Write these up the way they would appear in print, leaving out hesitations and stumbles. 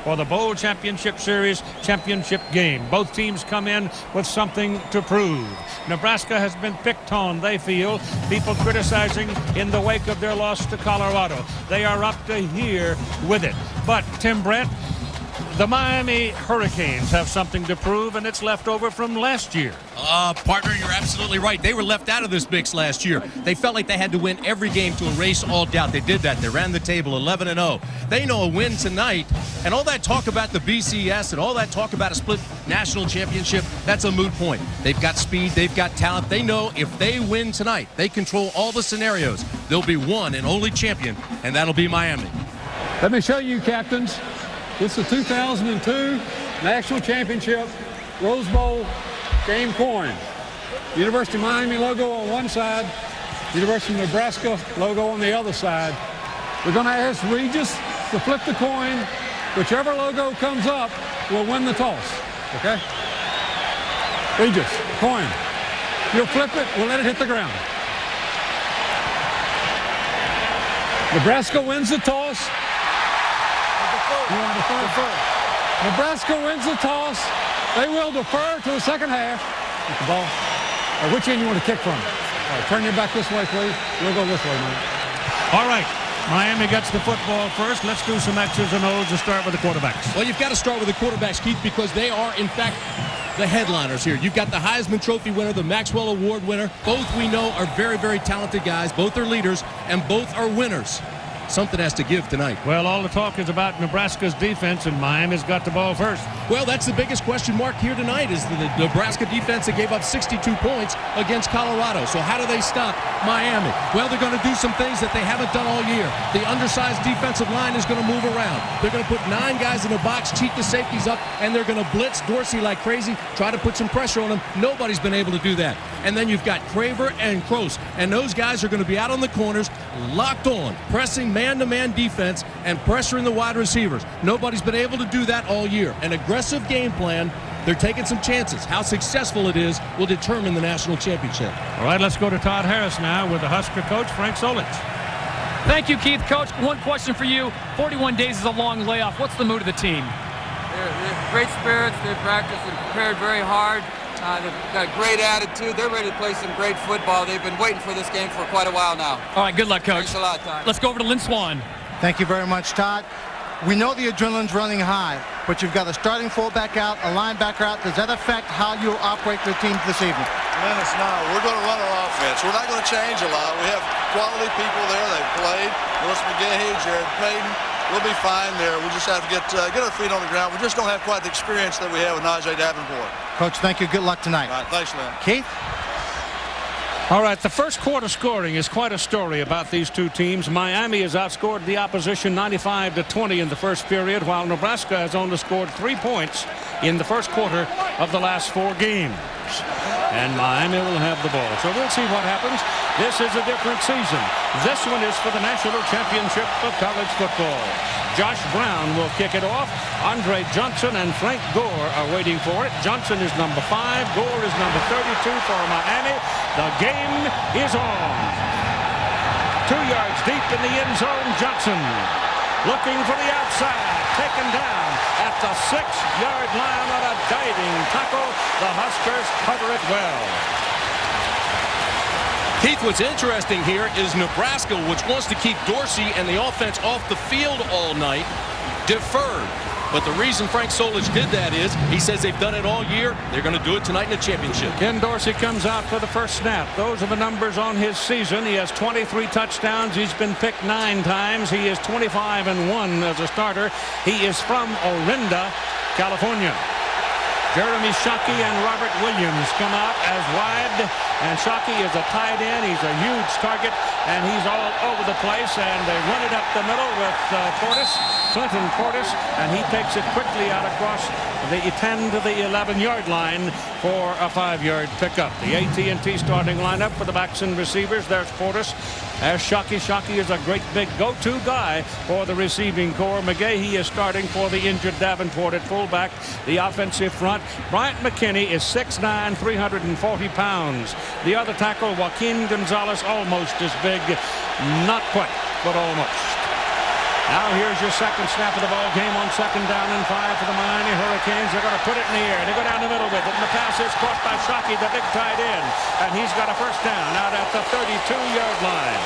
for the Bowl Championship Series championship game. Both teams come in with something to prove. Nebraska has been picked on, they feel, people criticizing in the wake of their loss to Colorado. They are up to here with it. But, Tim Brent, the Miami Hurricanes have something to prove, and it's left over from last year. Partner, you're absolutely right. They were left out of this mix last year. They felt like they had to win every game to erase all doubt. They did that. They ran the table 11-0. They know a win tonight, and all that talk about the BCS and all that talk about a split national championship, that's a moot point. They've got speed. They've got talent. They know if they win tonight, they control all the scenarios. There'll be one and only champion, and that'll be Miami. Let me show you, captains. It's the 2002 National Championship Rose Bowl game coin. University of Miami logo on one side, University of Nebraska logo on the other side. We're going to ask Regis to flip the coin. Whichever logo comes up will win the toss, okay? Regis, coin. You'll flip it, we'll let it hit the ground. Nebraska wins the toss. You want to defer? Nebraska wins the toss. They will defer to the second half. Get the ball. Which end you want to kick from? All right, turn your back this way, please. We'll go this way, man. All right. Miami gets the football first. Let's do some X's and O's to start with the quarterbacks. Well, you've got to start with the quarterbacks, Keith, because they are, in fact, the headliners here. You've got the Heisman Trophy winner, the Maxwell Award winner. Both we know are very, very talented guys. Both are leaders, and both are winners. Something has to give tonight. Well, all the talk is about Nebraska's defense, and Miami's got the ball first. Well, that's the biggest question mark here tonight is the Nebraska defense that gave up 62 points against Colorado. So how do they stop Miami? Well, they're going to do some things that they haven't done all year. The undersized defensive line is going to move around. They're going to put 9 guys in the box, cheat the safeties up, and they're going to blitz Dorsey like crazy, try to put some pressure on him. Nobody's been able to do that. And then you've got Craver and Kroos, and those guys are going to be out on the corners, locked on, pressing man-to-man defense and pressuring the wide receivers. Nobody's been able to do that all year. An aggressive game plan. They're taking some chances. How successful it is will determine the national championship. All right, let's go to Todd Harris now with the Husker coach, Frank Solich. Thank you, Keith. Coach, one question for you. 41 days is a long layoff. What's the mood of the team? They're great spirits. They practiced and prepared very hard. They've got a great attitude. They're ready to play some great football. They've been waiting for this game for quite a while now. All right, good luck, Coach. Thanks a lot, Todd. Let's go over to Lynn Swan. Thank you very much, Todd. We know the adrenaline's running high, but you've got a starting fullback out, a linebacker out. Does that affect how you operate the team this evening? Man, it's not. We're going to run our offense. We're not going to change a lot. We have quality people there. They've played. Willis McGahee, Jared Payton. We'll be fine there. We just have to get our feet on the ground. We just don't have quite the experience that we have with Najee Davenport. Coach, thank you. Good luck tonight. All right, thanks, Lynn. Keith? All right, the first quarter scoring is quite a story about these two teams. Miami has outscored the opposition 95-20 in the first period, while Nebraska has only scored 3 points in the first quarter of the last 4 games. And Miami will have the ball. So we'll see what happens. This is a different season. This one is for the National Championship of College Football. Josh Brown will kick it off. Andre Johnson and Frank Gore are waiting for it. Johnson is number 5. Gore is number 32 for Miami. The game is on. 2 yards deep in the end zone. Johnson looking for the outside. Taken down at the 6-yard line on a diving tackle. The Huskers cover it well. Keith, what's interesting here is Nebraska, which wants to keep Dorsey and the offense off the field all night, deferred. But the reason Frank Solich did that is he says they've done it all year. They're going to do it tonight in the championship. Ken Dorsey comes out for the first snap. Those are the numbers on his season. He has 23 touchdowns. He's been picked 9 times. He is 25-1 as a starter. He is from Orinda, California. Jeremy Shockey and Robert Williams come out as wide, and Shockey is a tight end. He's a huge target, and he's all over the place, and they run it up the middle with Clinton Portis, and he takes it quickly out across the 10 to the 11-yard line for a 5-yard pickup. The AT&T starting lineup for the backs and receivers. There's Portis. As Shockey. Shockey is a great big go-to guy for the receiving corps. McGahee is starting for the injured Davenport at fullback. The offensive front, Bryant McKinney is 6'9", 340 pounds. The other tackle, Joaquin Gonzalez, almost as big. Not quite, but almost. Now here's your second snap of the ball game on 2nd down and 5 for the Miami Hurricanes. They're going to put it in the air. They go down the middle with it, and the pass is caught by Shockey, the big tight end, and he's got a first down out at the 32-yard line.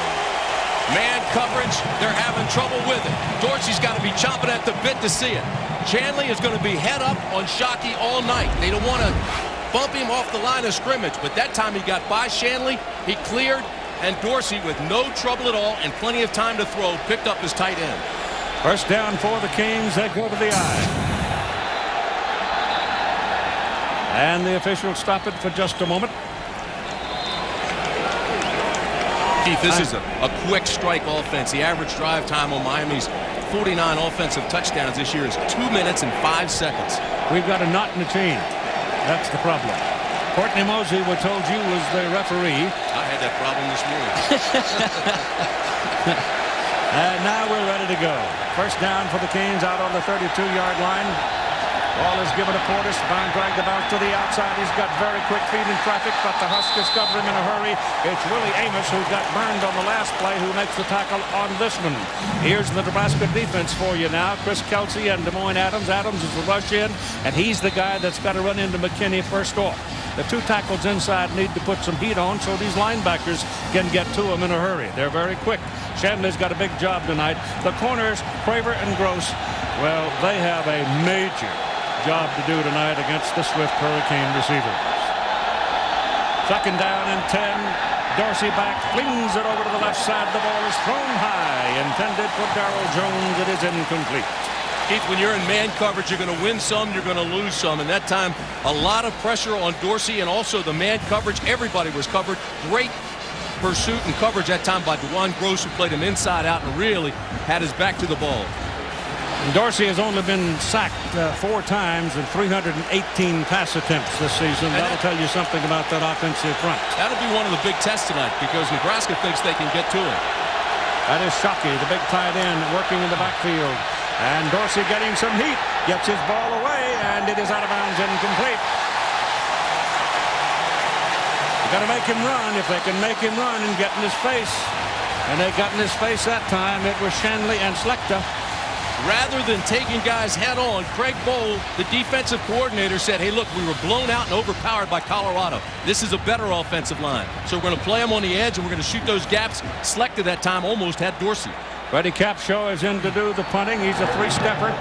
Man coverage, they're having trouble with it. Dorsey's got to be chomping at the bit to see it. Shanley is going to be head up on Shockey all night. They don't want to bump him off the line of scrimmage, but that time he got by Shanley, he cleared, and Dorsey, with no trouble at all and plenty of time to throw, picked up his tight end. First down for the Kings. They go to the eye. And the officials stop it for just a moment. Keith, this is a quick strike offense. The average drive time on Miami's 49 offensive touchdowns this year is 2 minutes and 5 seconds. We've got a knot in the chain. That's the problem. Courtney Mosey, we told you, was the referee. I had that problem this morning. And now we're ready to go. First down for the Canes out on the 32-yard line. Ball is given to Portis. Bond dragged the bounce to the outside. He's got very quick feet in traffic, but the Huskers cover him in a hurry. It's Willie Amos who got burned on the last play who makes the tackle on this one. Here's the Nebraska defense for you now. Chris Kelsey and Des Moines Adams. Adams is the rush in, and he's the guy that's got to run into McKinney first off. The two tackles inside need to put some heat on so these linebackers can get to him in a hurry. They're very quick. Shanley's got a big job tonight. The corners, Craver and Gross, well, they have a major job to do tonight against the Swift Hurricane receivers. 2nd down and 10. Dorsey back, flings it over to the left side. The ball is thrown high, intended for Darryl Jones. It is incomplete. Keith, when you're in man coverage, you're going to win some, you're going to lose some. And that time, a lot of pressure on Dorsey, and also the man coverage. Everybody was covered. Great pursuit and coverage that time by DeJuan Gross, who played him inside out and really had his back to the ball. Dorsey has only been sacked 4 times and 318 pass attempts this season. That'll tell you something about that offensive front. That'll be one of the big tests tonight because Nebraska thinks they can get to him. That is Shockey, the big tight end, working in the backfield. And Dorsey getting some heat. Gets his ball away, and it is out of bounds, incomplete. You've got to make him run. If they can make him run and get in his face. And they got in his face that time. It was Shanley and Slechta. Rather than taking guys head on, Craig Bohl, the defensive coordinator, said, hey, look, we were blown out and overpowered by Colorado. This is a better offensive line. So we're going to play them on the edge, and we're going to shoot those gaps. Slechta that time almost had Dorsey. Freddie Capshaw is in to do the punting. He's a 3-stepper.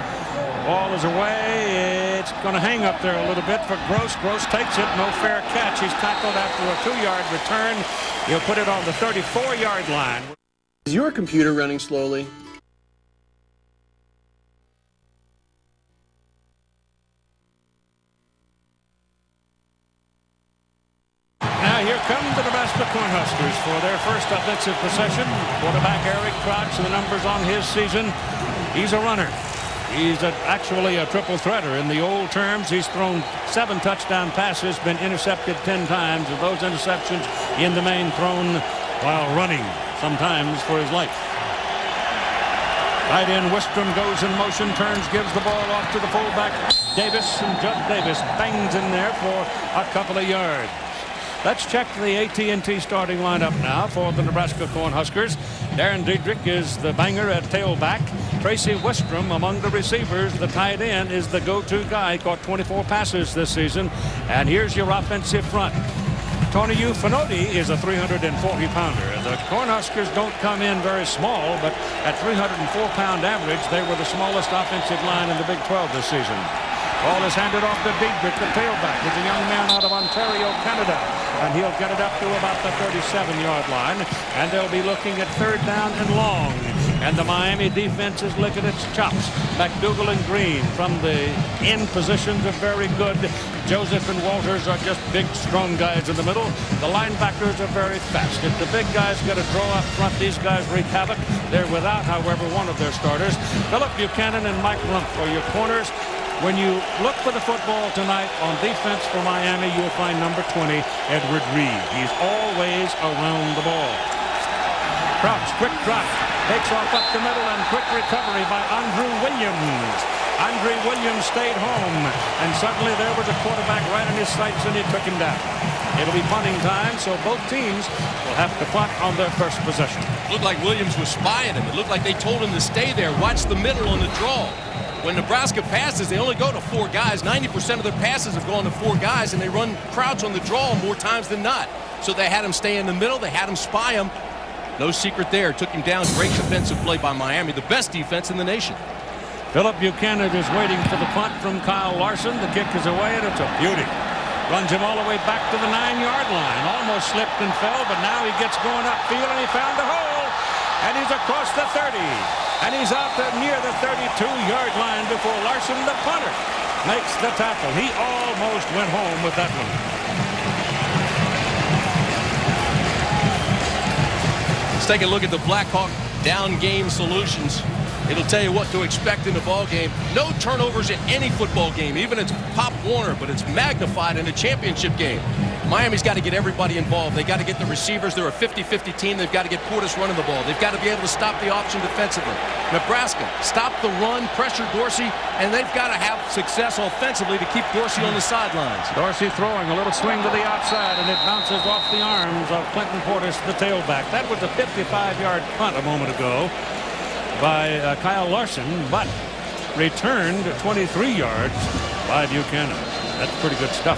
Ball is away. It's going to hang up there a little bit for Gross. Gross takes it. No fair catch. He's tackled after a 2-yard return. He'll put it on the 34-yard line. Is your computer running slowly? Now here come the Nebraska Cornhuskers for their first offensive possession. Quarterback Eric Trotz, the numbers on his season. He's a runner. He's actually a triple threater in the old terms. He's thrown 7 touchdown passes, been intercepted 10 times, and those interceptions in the main thrown while running, sometimes for his life. Tight end Wistrom goes in motion, turns, gives the ball off to the fullback Davis, and Judd Davis bangs in there for a couple of yards. Let's check the AT&T starting lineup now for the Nebraska Cornhuskers. Darren Diedrich is the banger at tailback. Tracy Wistrom among the receivers. The tight end is the go-to guy. Caught 24 passes this season. And here's your offensive front. Tony Ufanoti is a 340-pounder. The Cornhuskers don't come in very small, but at 304-pound average, they were the smallest offensive line in the Big 12 this season. Ball is handed off to Diedrich, the tailback. He's a young man out of Ontario, Canada. And he'll get it up to about the 37-yard line. And they'll be looking at 3rd down and long. And the Miami defense is licking its chops. McDougal and Green from the end positions are very good. Joseph and Walters are just big, strong guys in the middle. The linebackers are very fast. If the big guys get a draw up front, these guys wreak havoc. They're without, however, one of their starters. Philip Buchanan and Mike Rump for your corners. When you look for the football tonight on defense for Miami, you'll find number 20, Edward Reed. He's always around the ball. Crouch, quick drop, takes off up the middle, and quick recovery by Andrew Williams. Andrew Williams stayed home, and suddenly there was a quarterback right in his sights, and he took him down. It'll be punting time, so both teams will have to punt on their first possession. Looked like Williams was spying him. It looked like they told him to stay there. Watch the middle on the draw. When Nebraska passes, they only go to 4 guys. 90% of their passes have gone to 4 guys, and they run crouch on the draw more times than not. So they had him stay in the middle. They had him spy him. No secret there. Took him down. Great defensive play by Miami. The best defense in the nation. Philip Buchanan is waiting for the punt from Kyle Larson. The kick is away, and it's a beauty. Runs him all the way back to the 9-yard line. Almost slipped and fell, but now he gets going upfield, and he found the hole. And he's across the 30. And he's out there near the 32-yard line before Larson, the punter, makes the tackle. He almost went home with that one. Let's take a look at the Blackhawk down game solutions. It'll tell you what to expect in the ball game. No turnovers in any football game, even it's Pop Warner, but it's magnified in a championship game. Miami's got to get everybody involved. They got to get the receivers. They're a 50-50 team. They've got to get Portis running the ball. They've got to be able to stop the option defensively. Nebraska, stop the run, pressure Dorsey, and they've got to have success offensively to keep Dorsey on the sidelines. Dorsey throwing a little swing to the outside, and it bounces off the arms of Clinton Portis, the tailback. That was a 55-yard punt a moment ago by Kyle Larson, but returned 23 yards by Buchanan. That's pretty good stuff.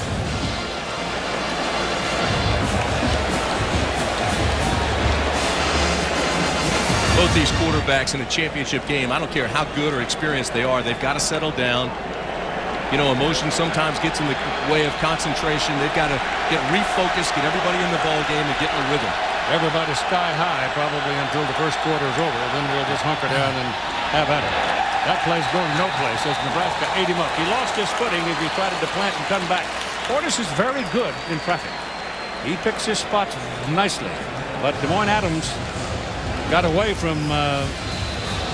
Both these quarterbacks in a championship game, I don't care how good or experienced they are, they've got to settle down. You know, emotion sometimes gets in the way of concentration. They've got to get refocused, get everybody in the ball game, and get in a rhythm. Everybody's sky high probably until the first quarter is over. Then we'll just hunker down and have at it. That play's going no place as Nebraska ate him up. He lost his footing as he tried to plant and come back. Portis is very good in traffic. He picks his spots nicely. But Des Moines Adams got away from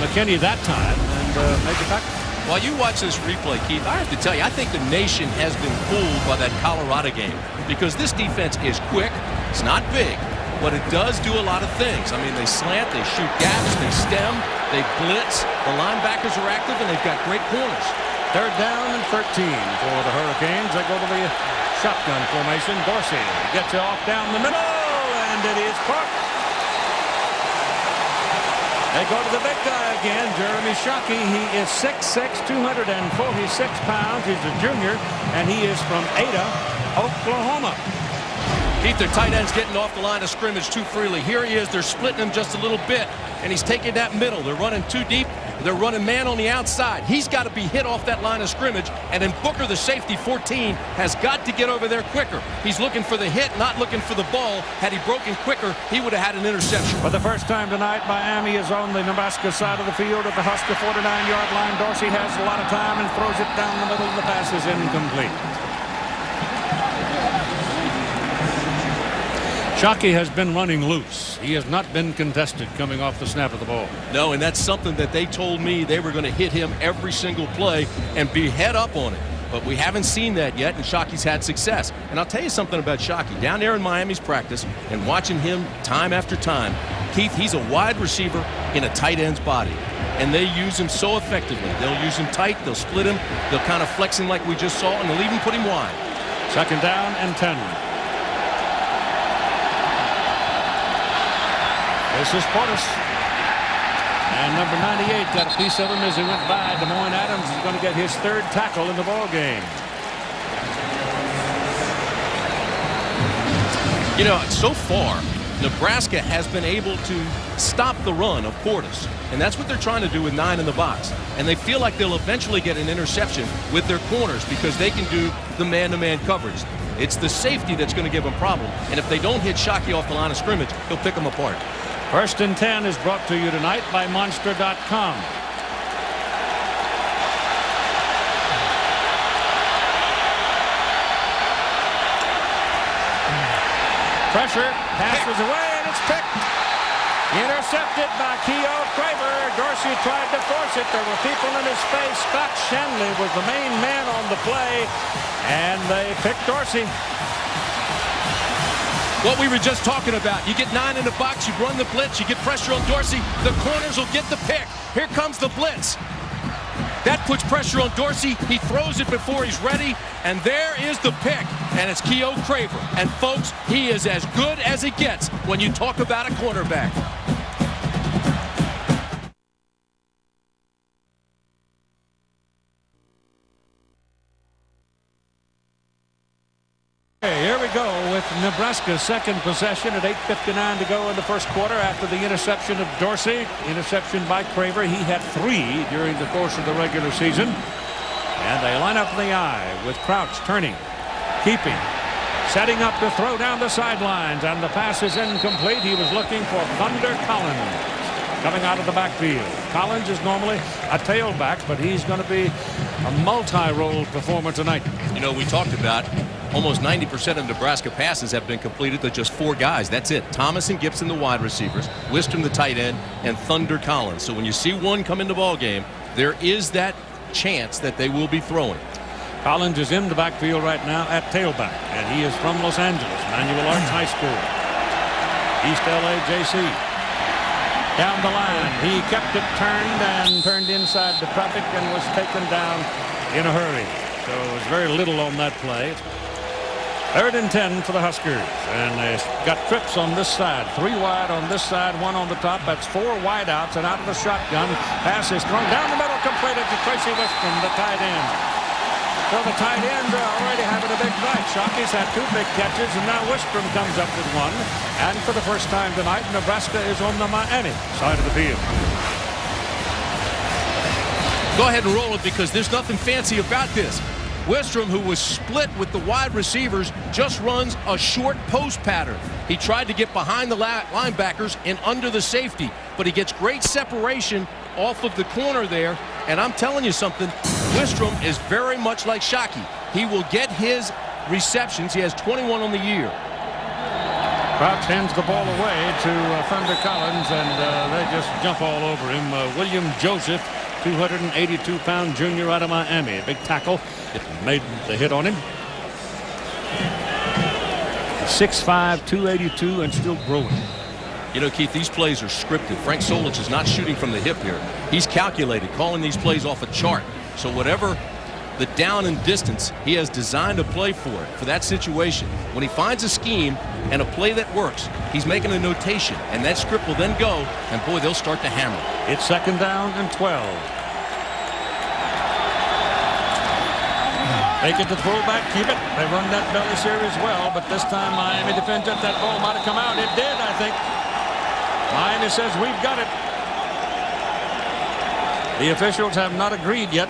McKinney that time and made the tackle. While you watch this replay, Keith, I have to tell you, I think the nation has been fooled by that Colorado game because this defense is quick. It's not big, but it does do a lot of things. I mean, they slant, they shoot gaps, they stem, they blitz. The linebackers are active, and they've got great corners. 3rd down and 13 for the Hurricanes. They go to the shotgun formation. Dorsey gets it off down the middle, and it is caught. They go to the big guy again, Jeremy Shockey. He is 6'6", 246 pounds. He's a junior, and he is from Ada, Oklahoma. Keith, their tight end's getting off the line of scrimmage too freely. Here he is. They're splitting him just a little bit, and he's taking that middle. They're running too deep. They're running man on the outside. He's got to be hit off that line of scrimmage, and then Booker, the safety, 14, has got to get over there quicker. He's looking for the hit, not looking for the ball. Had he broken quicker, he would have had an interception. For the first time tonight, Miami is on the Nebraska side of the field at the Husker 49-yard line. Dorsey has a lot of time and throws it down the middle, and the pass is incomplete. Shockey has been running loose. He has not been contested coming off the snap of the ball. No, and that's something that they told me they were going to hit him every single play and be head up on it. But we haven't seen that yet, and Shockey's had success. And I'll tell you something about Shockey. Down there in Miami's practice and watching him time after time, Keith, he's a wide receiver in a tight end's body. And they use him so effectively. They'll use him tight, they'll split him, they'll kind of flex him like we just saw, and they'll even put him wide. 2nd down and 10. This is Portis. And number 98 got a piece of him as he went by. Des Moines Adams is going to get his 3rd tackle in the ball game. You know, so far, Nebraska has been able to stop the run of Portis. And that's what they're trying to do with 9 in the box. And they feel like they'll eventually get an interception with their corners because they can do the man-to-man coverage. It's the safety that's going to give them a problem. And if they don't hit Shockey off the line of scrimmage, he'll pick them apart. 1st and 10 is brought to you tonight by Monster.com. Pressure, passes away, and it's picked. Intercepted by Keo Craver. Dorsey tried to force it. There were people in his face. Scott Shanley was the main man on the play, and they picked Dorsey. What we were just talking about. You get 9 in the box, you run the blitz, you get pressure on Dorsey, the corners will get the pick. Here comes the blitz. That puts pressure on Dorsey. He throws it before he's ready, and there is the pick. and it's Keo Craver. And folks, he is as good as it gets when you talk about a cornerback. Okay, here we go with Nebraska's second possession at 8:59 to go in the first quarter after the interception of Dorsey. Interception by Craver. He had 3 during the course of the regular season. And they line up in the eye with Crouch turning, keeping, setting up to throw down the sidelines, and the pass is incomplete. He was looking for Thunder Collins coming out of the backfield. Collins is normally a tailback, but he's going to be a multi-role performer tonight. You know, we talked about almost 90% of Nebraska passes have been completed to just 4 guys. That's it. Thomas and Gibson, the wide receivers, Wistrom, the tight end, and Thunder Collins. So when you see one come in the ball game, there is that chance that they will be throwing. Collins is in the backfield right now at tailback, and he is from Los Angeles, Manual Arts High School, East LA JC. Down the line, he kept it turned inside the traffic and was taken down in a hurry. So it was very little on that play. 3rd and 10 for the Huskers, and they got trips on this side. 3 wide on this side, 1 on the top. That's 4 wideouts, and out of the shotgun, pass is thrown down the middle, completed to Tracy Wistrom, the tight end. So the tight ends are already having a big night. Shockey's had 2 big catches, and now Wistrom comes up with 1. And for the first time tonight, Nebraska is on the Miami side of the field. Go ahead and roll it because there's nothing fancy about this. Wistrom, who was split with the wide receivers, just runs a short post pattern. He tried to get behind the linebackers and under the safety, but he gets great separation off of the corner there. And I'm telling you something, Wistrom is very much like Shockey. He will get his receptions. He has 21 on the year. Crouch hands the ball away to Thunder Collins, and they just jump all over him. William Joseph, 282-pound junior out of Miami. A big tackle. It made the hit on him. 6'5", 282, and still growing. You know, Keith, these plays are scripted. Frank Solich is not shooting from the hip here. He's calculated, calling these plays off a chart. So whatever the down and distance, he has designed a play for it, for that situation. When he finds a scheme and a play that works, he's making a notation, and that script will then go, and boy, they'll start to hammer. It's 2nd down and 12. They get the fullback, keep it. They run that belly series well, but this time Miami defends it. That ball might have come out. It did, I think. Miami says we've got it. The officials have not agreed yet.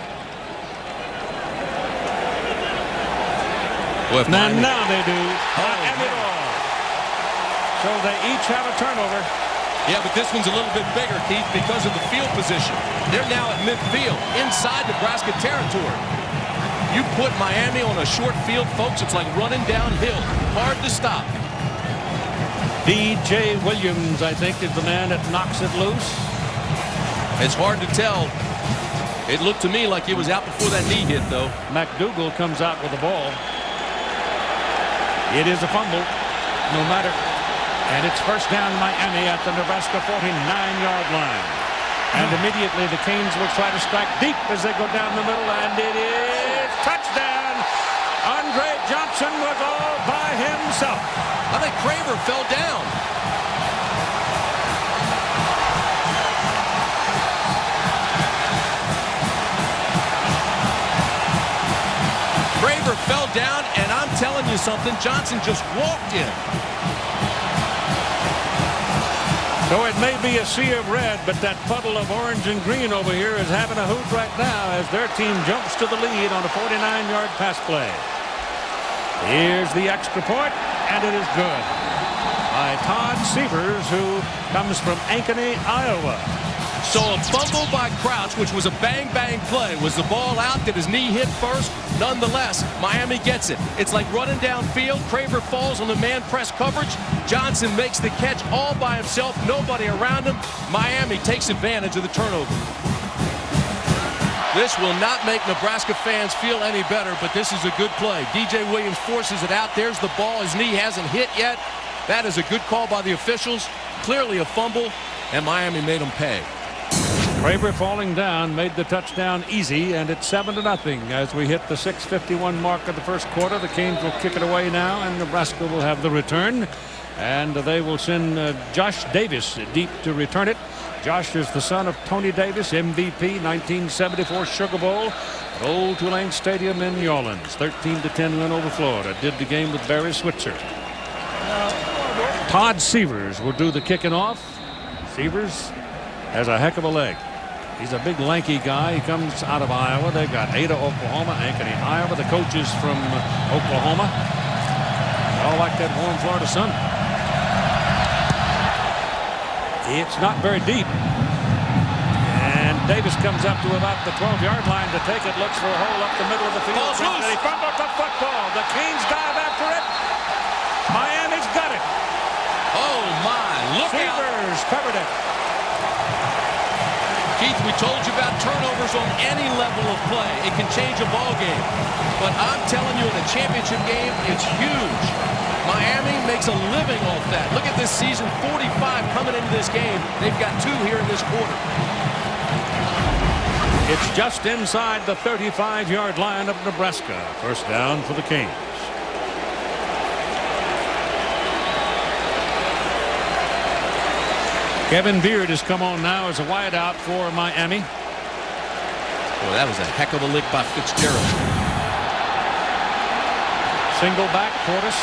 Well, now they do. Miami ball. So they each have a turnover. Yeah, but this one's a little bit bigger, Keith, because of the field position. They're now at midfield, inside Nebraska territory. You put Miami on a short field, folks, it's like running downhill. Hard to stop. D.J. Williams, I think, is the man that knocks it loose. It's hard to tell. It looked to me like he was out before that knee hit, though. McDougal comes out with the ball. It is a fumble, no matter. And it's 1st down Miami at the Nebraska 49-yard line. And immediately the Canes will try to strike deep as they go down the middle, and it is touchdown. Andre Johnson was all by himself. I think Craver fell down. Craver fell down, and I'm telling you something, Johnson just walked in. So it may be a sea of red, but that puddle of orange and green over here is having a hoot right now as their team jumps to the lead on a 49-yard pass play. Here's the extra point, and it is good by Todd Severs, who comes from Ankeny, Iowa. So a fumble by Crouch, which was a bang-bang play. Was the ball out? Did his knee hit first? Nonetheless, Miami gets it. It's like running downfield. Craver falls on the man press coverage. Johnson makes the catch all by himself. Nobody around him. Miami takes advantage of the turnover. This will not make Nebraska fans feel any better, but this is a good play. D.J. Williams forces it out. There's the ball. His knee hasn't hit yet. That is a good call by the officials. Clearly a fumble, and Miami made them pay. Praber falling down made the touchdown easy, and it's 7-0 as we hit the 6:51 mark of the first quarter. The Canes will kick it away now, and Nebraska will have the return. And they will send Josh Davis deep to return it. Josh is the son of Tony Davis, MVP, 1974 Sugar Bowl at Old Tulane Stadium in New Orleans. 13-10 win over Florida. Did the game with Barry Switzer. Todd Severs will do the kicking off. Severs has a heck of a leg. He's a big lanky guy. He comes out of Iowa. They've got Ada, Oklahoma, Ankeny, Iowa. The coaches from Oklahoma. They all like that warm Florida sun. It's not very deep. And Davis comes up to about the 12-yard line to take it. Looks for a hole up the middle of the field. Ball's loose. He fumbles the football. The Canes dive after it. Miami's got it. Oh, my. Look out. Severs covered it. Keith, we told you about turnovers on any level of play. It can change a ball game. But I'm telling you, in a championship game, it's huge. Miami makes a living off that. Look at this season, 45 coming into this game. They've got 2 here in this quarter. It's just inside the 35-yard line of Nebraska. First down for the Canes. Kevin Beard has come on now as a wideout for Miami. Well, that was a heck of a lick by Fitzgerald. Single back, Portis.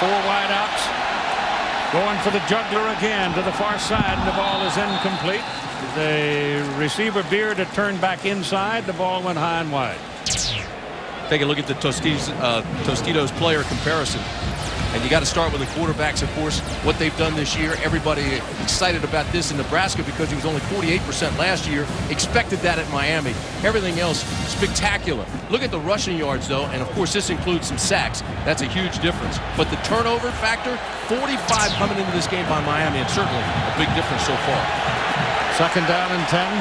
4 wideouts. Going for the juggler again to the far side. And the ball is incomplete. The receiver Beard had turned back inside. The ball went high and wide. Take a look at the Tostitos player comparison. And you got to start with the quarterbacks, of course, what they've done this year. Everybody excited about this in Nebraska because he was only 48% last year. Expected that at Miami. Everything else spectacular. Look at the rushing yards, though, and of course this includes some sacks. That's a huge difference. But the turnover factor, 45 coming into this game by Miami, and certainly a big difference so far. Second down and 10.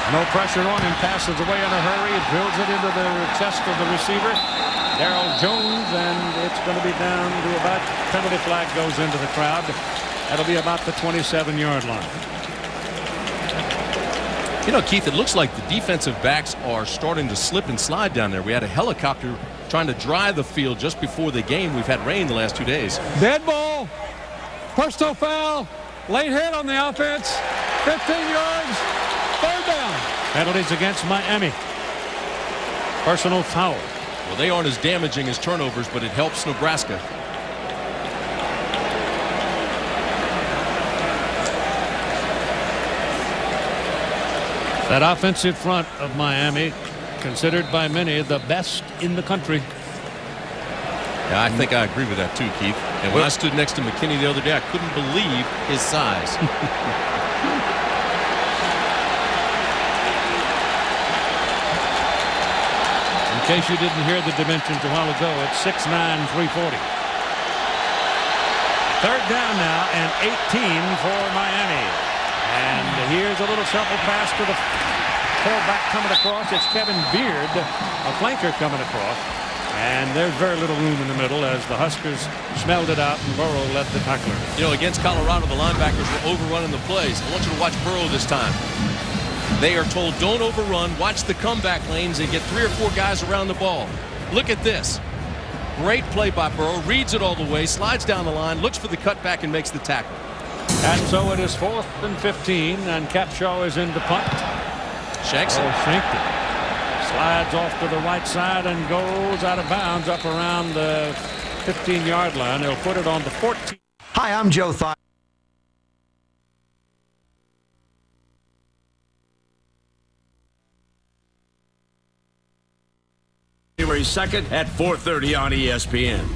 No pressure on him. Passes away in a hurry. It drills it into the chest of the receiver, Darrell Jones, and it's going to be down to about, penalty flag goes into the crowd. That'll be about the 27-yard line. You know, Keith, it looks like the defensive backs are starting to slip and slide down there. We had a helicopter trying to dry the field just before the game. We've had rain the last 2 days. Dead ball. Personal foul. Late hit on the offense. 15 yards. Third down. Penalties against Miami. Personal foul. Well, they aren't as damaging as turnovers, but it helps Nebraska. That offensive front of Miami, considered by many the best in the country. Yeah, I think I agree with that too, Keith. And when I stood next to McKinney the other day, I couldn't believe his size. In case you didn't hear the dimensions a while ago, it's 6'9", 340. Third down now and 18 for Miami. And here's a little shuffle pass to the fullback coming across. It's Kevin Beard, a flanker coming across. And there's very little room in the middle as the Huskers smelled it out and Burrow led the tackler. You know, against Colorado, the linebackers were overrunning the plays. I want you to watch Burrow this time. They are told don't overrun, watch the comeback lanes and get 3 or 4 guys around the ball. Look at this. Great play by Burrow, reads it all the way, slides down the line, looks for the cutback and makes the tackle. And so it is 4th and 15 and Capshaw is in to punt. Shanks it. Shanked it. Slides off to the right side and goes out of bounds up around the 15-yard line. They'll put it on the 14. Hi, I'm Joe Theismann. January 2nd at 4:30 on ESPN.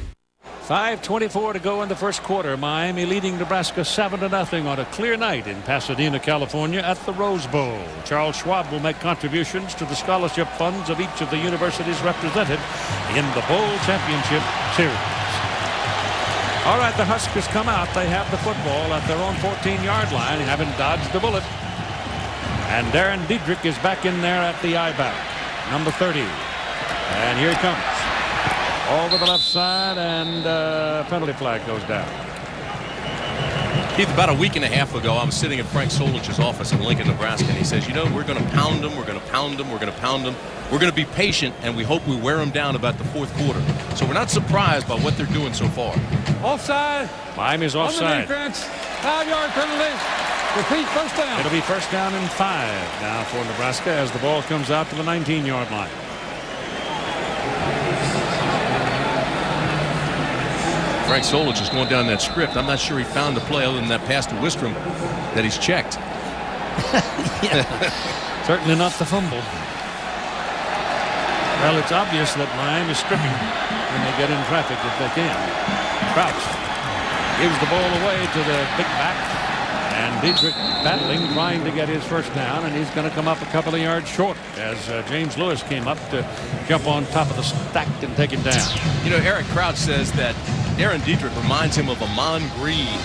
5:24 to go in the first quarter. Miami leading Nebraska 7-0 on a clear night in Pasadena, California at the Rose Bowl. Charles Schwab will make contributions to the scholarship funds of each of the universities represented in the Bowl Championship Series. All right, the Huskers come out. They have the football at their own 14-yard line, having dodged the bullet. And Darren Diedrich is back in there at the I-back, number 30. And here he comes. Over the left side, and penalty flag goes down. Keith, about a week and a half ago, I was sitting at Frank Solich's office in Lincoln, Nebraska, and he says, you know, we're going to pound them, we're going to pound them, we're going to pound them. We're going to be patient, and we hope we wear them down about the fourth quarter. So we're not surprised by what they're doing so far. Offside. Miami's On the offside. defense. 5-yard penalty. Repeat, first down. It'll be first down and 5 now for Nebraska as the ball comes out to the 19-yard line. Frank Solich is going down that script. I'm not sure he found the play other than that pass to Wistrom that he's checked. Certainly not the fumble. Well, it's obvious that Miami's stripping when they get in traffic if they can. Crouch gives the ball away to the big back, and Diedrich battling, trying to get his first down, and he's going to come up a couple of yards short as James Lewis came up to jump on top of the stack and take him down. You know, Eric Crouch says that Aaron Diedrich reminds him of Amon Green,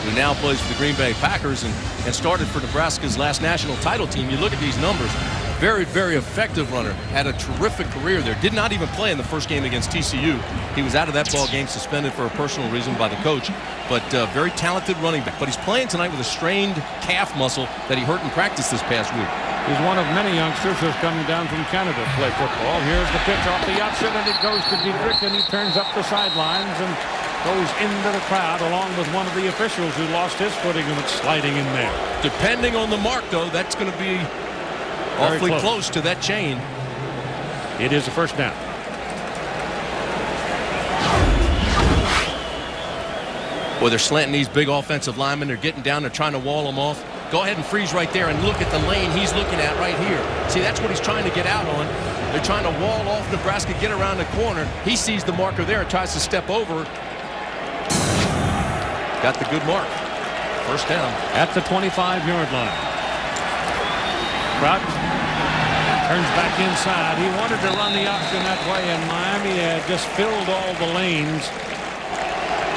who now plays for the Green Bay Packers and started for Nebraska's last national title team. You look at these numbers. Very, very effective runner. Had a terrific career there. Did not even play in the first game against TCU. He was out of that ball game, suspended for a personal reason by the coach. But very talented running back. But he's playing tonight with a strained calf muscle that he hurt in practice this past week. He's one of many youngsters who's coming down from Canada to play football. Here's the pitch off the option, and it goes to Diedrich, and he turns up the sidelines and goes into the crowd along with one of the officials who lost his footing and went sliding in there. Depending on the mark, though, that's going to be awfully close to that chain. It is a first down. Boy, they're slanting these big offensive linemen. They're getting down. They're trying to wall them off. Go ahead and freeze right there and look at the lane he's looking at right here. See, that's what he's trying to get out on. They're trying to wall off Nebraska, get around the corner. He sees the marker there and tries to step over. Got the good mark. First down. At the 25-yard line. Crouch turns back inside. He wanted to run the option that way, and Miami had just filled all the lanes.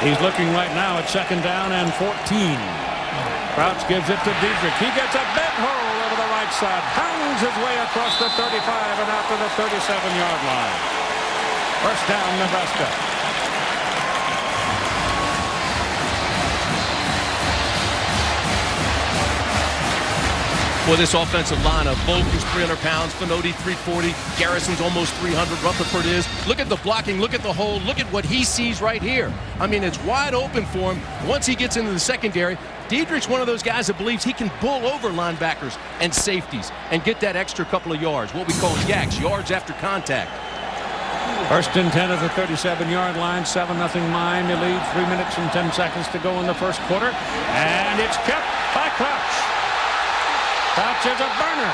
He's looking right now at second down and 14. Crouch gives it to Diedrich. He gets a big hole over the right side. Pounds his way across the 35 and out to the 37-yard line. First down, Nebraska. Well, this offensive line of Volk is 300 pounds, Finoti 340, Garrison's almost 300, Rutherford is. Look at the blocking, look at the hole, look at what he sees right here. I mean, it's wide open for him once he gets into the secondary. Diedrich's one of those guys that believes he can bull over linebackers and safeties and get that extra couple of yards, what we call YACs, yards after contact. First and 10 at the 37-yard line, 7-0 Miami lead, 3 minutes and 10 seconds to go in the first quarter, and it's kept by Crouch. Crouch is a burner.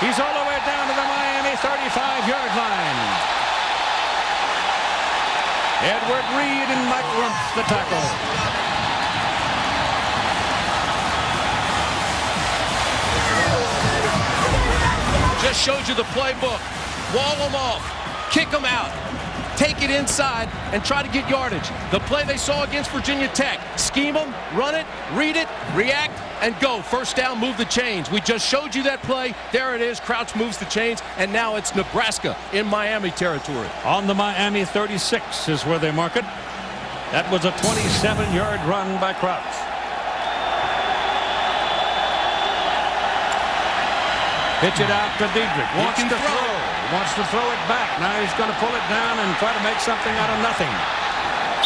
He's all the way down to the Miami 35-yard line. Edward Reed and Mike Rumpf, the tackle. Just showed you the playbook. Wall them off. Kick them out. Take it inside and try to get yardage. The play they saw against Virginia Tech. Scheme them, run it, read it, react, and go. First down, move the chains. We just showed you that play. There it is. Crouch moves the chains, and now it's Nebraska in Miami territory. On the Miami 36 is where they mark it. That was a 27-yard run by Crouch. Pitch it out to Diedrich. Wants to throw. Wants to throw it back. Now he's going to pull it down and try to make something out of nothing.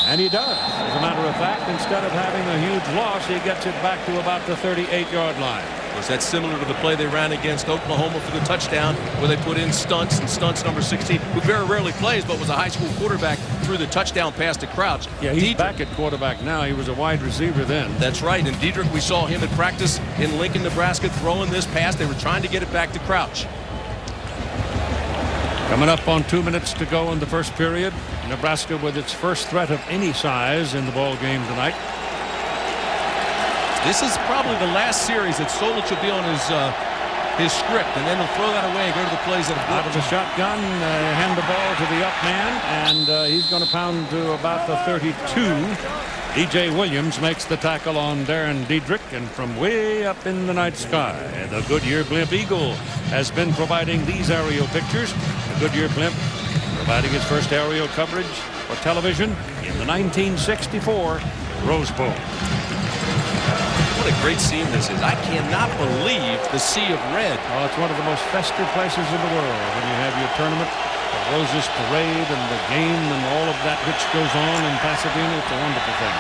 And he does. As a matter of fact, instead of having a huge loss, he gets it back to about the 38-yard line. Of course, that's similar to the play they ran against Oklahoma for the touchdown, where they put in Stunts, and Stunts number 16, who very rarely plays, but was a high school quarterback, threw the touchdown pass to Crouch. Yeah, he's back at quarterback now. He was a wide receiver then. That's right. And Diedrich, we saw him at practice in Lincoln, Nebraska, throwing this pass. They were trying to get it back to Crouch. Coming up on 2 minutes to go in the first period. Nebraska with its first threat of any size in the ball game tonight. This is probably the last series that Solich will be on his script, and then he'll throw that away and go to the plays that out of the shotgun, hand the ball to the up man, and he's going to pound to about the 32. DJ Williams makes the tackle on Darren Diedrich, and from way up in the night sky, the Goodyear Blimp Eagle has been providing these aerial pictures. The Goodyear Blimp providing its first aerial coverage for television in the 1964 Rose Bowl. What a great scene this is. I cannot believe the sea of red. Oh, it's one of the most festive places in the world when you have your tournament, the Roses Parade, and the game, and all of that which goes on in Pasadena. It's a wonderful thing.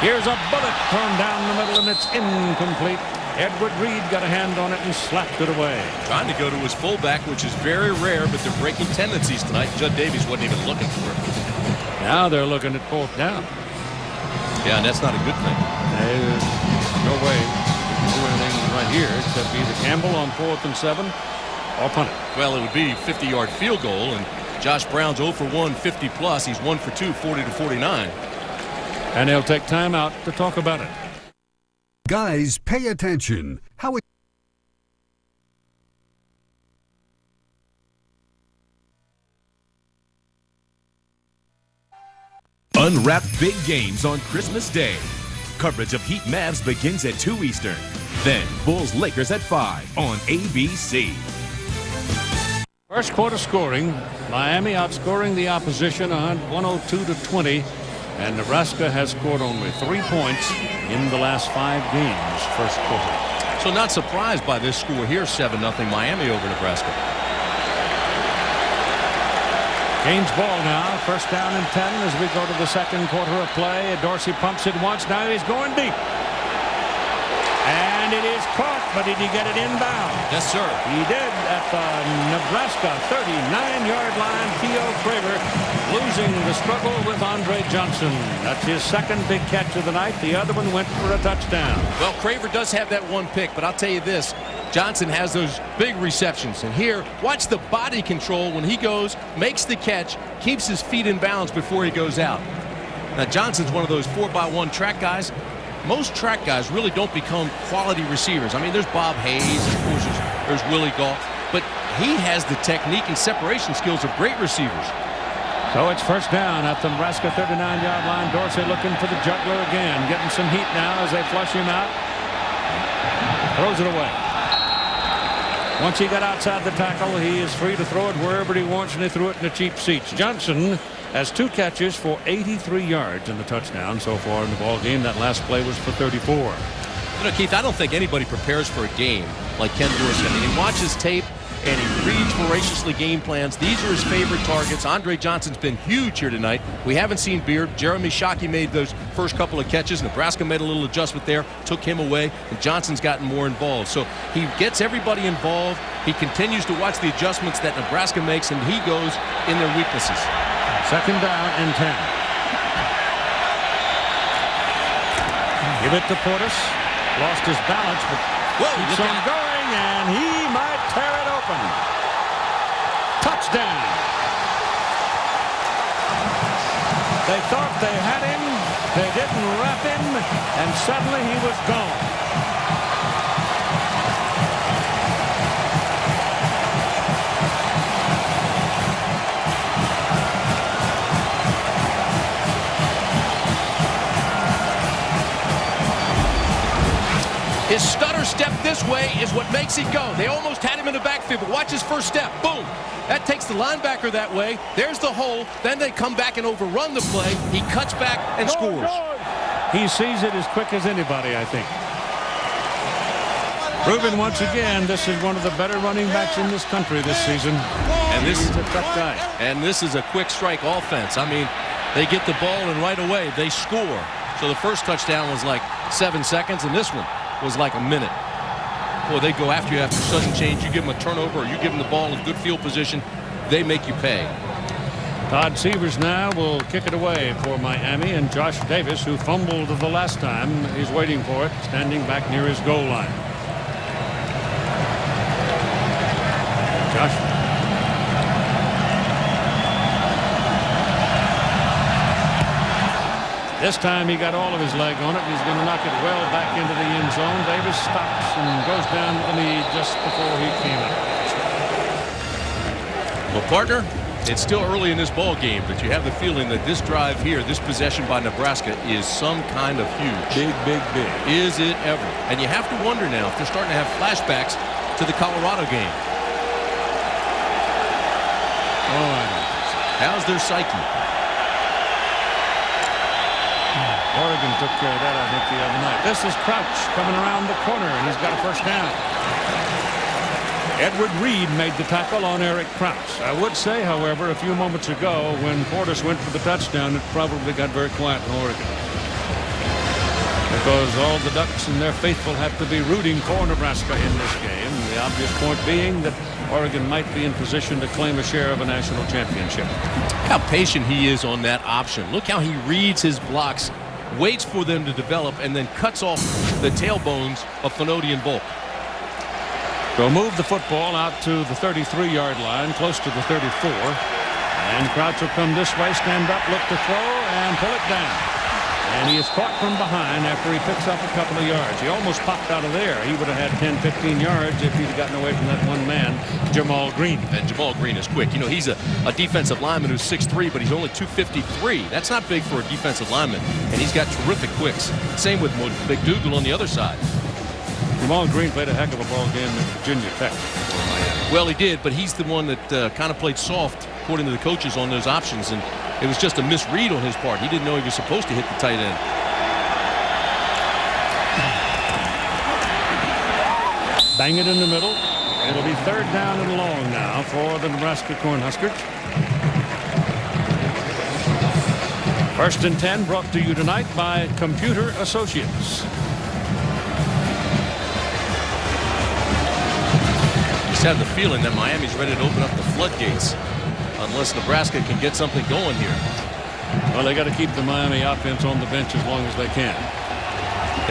Here's a bullet thrown down the middle, and it's incomplete. Edward Reed got a hand on it and slapped it away. Trying to go to his fullback, which is very rare, but they're breaking tendencies tonight. Judd Davies wasn't even looking for it. Now they're looking at 4th down. Yeah, and that's not a good thing. There's no way to do anything right here except either Campbell on 4th and 7 or punt it. Well, it would be a 50-yard field goal, and Josh Brown's 0 for 1, 50-plus. He's 1 for 2, 40-49. And they'll take time out to talk about it. Guys, pay attention. How it Unwrap big games on Christmas Day. Coverage of Heat Mavs begins at 2 Eastern. Then Bulls Lakers at 5 on ABC. First quarter scoring, Miami outscoring the opposition 102-20, and Nebraska has scored only 3 points in the last 5 games first quarter. So not surprised by this score here, 7-0 Miami over Nebraska. Gaines ball now, first down and 10 as we go to the second quarter of play. Dorsey pumps it once, now he's going deep. And it is caught, but did he get it inbound? Yes, sir. He did at the Nebraska 39-yard line. Theo Craver losing the struggle with Andre Johnson. That's his second big catch of the night. The other one went for a touchdown. Well, Craver does have that one pick, but I'll tell you this. Johnson has those big receptions. And here, watch the body control when he goes, makes the catch, keeps his feet in bounds before he goes out. Now, Johnson's one of those 4x1 track guys. Most track guys really don't become quality receivers. I mean, there's Bob Hayes, of course, there's Willie Gault, but he has the technique and separation skills of great receivers. So it's first down at the Nebraska 39-yard line. Dorsey looking for the juggler again, getting some heat now as they flush him out. Throws it away. Once he got outside the tackle, he is free to throw it wherever he wants, and he threw it in the cheap seats. Johnson has 2 catches for 83 yards in the touchdown so far in the ball game. That last play was for 34. You know, Keith, I don't think anybody prepares for a game like Ken Dorsey. I mean, he watches tape and he reads voraciously game plans. These are his favorite targets. Andre Johnson's been huge here tonight. We haven't seen Beard. Jeremy Shockey made those first couple of catches. Nebraska made a little adjustment there, took him away, and Johnson's gotten more involved. So he gets everybody involved. He continues to watch the adjustments that Nebraska makes, and he goes in their weaknesses. Second down and 10. Give it to Portis. Lost his balance, but keeps on going, and he might tear it open. Touchdown. They thought they had him. They didn't wrap him, and suddenly he was gone. His stutter step this way is what makes it go. They almost had him in the backfield, but watch his first step. Boom. That takes the linebacker that way. There's the hole. Then they come back and overrun the play. He cuts back and scores. He sees it as quick as anybody, I think. Proven once again, this is one of the better running backs in this country this season. And this is a tough guy. And this is a quick strike offense. I mean, they get the ball and right away they score. So the first touchdown was like 7 seconds, and this one was like a minute. Boy, they go after you after sudden change. You give them a turnover or you give them the ball in good field position, they make you pay. Todd Severs now will kick it away for Miami, and Josh Davis, who fumbled the last time, is waiting for it, standing back near his goal line. Josh. This time he got all of his leg on it. He's going to knock it well back into the end zone. Davis stops and goes down to the knee just before he came out. Well, partner, it's still early in this ball game, but you have the feeling that this drive here, this possession by Nebraska, is some kind of huge. Big. Is it ever? And you have to wonder now if they're starting to have flashbacks to the Colorado game. Oh, I don't think so. How's their psyche? Oregon took care of that, I think, the other night. This is Crouch coming around the corner, and he's got a first down. Edward Reed made the tackle on Eric Crouch. I would say, however, a few moments ago, when Portis went for the touchdown, it probably got very quiet in Oregon. Because all the Ducks and their faithful have to be rooting for Nebraska in this game. The obvious point being that Oregon might be in position to claim a share of a national championship. How patient he is on that option. Look how he reads his blocks, waits for them to develop, and then cuts off the tailbones of Fenody and Volk. So move the football out to the 33-yard line, close to the 34. And Crouch will come this way, stand up, look to throw, and pull it down. And he is caught from behind after he picks up a couple of yards. He almost popped out of there. He would have had 10, 15 yards if he'd gotten away from that one man, Jamal Green. And Jamal Green is quick. You know, he's a defensive lineman who's 6'3", but he's only 253. That's not big for a defensive lineman. And he's got terrific quicks. Same with McDougal on the other side. Jamal Green played a heck of a ball game at Virginia Tech. Well, he did, but he's the one that kind of played soft, according to the coaches, on those options. And it was just a misread on his part. He didn't know he was supposed to hit the tight end. Bang it in the middle. It'll be third down and long now for the Nebraska Cornhuskers. 1st and 10 brought to you tonight by Computer Associates. I have the feeling that Miami's ready to open up the floodgates unless Nebraska can get something going here. Well, they got to keep the Miami offense on the bench as long as they can.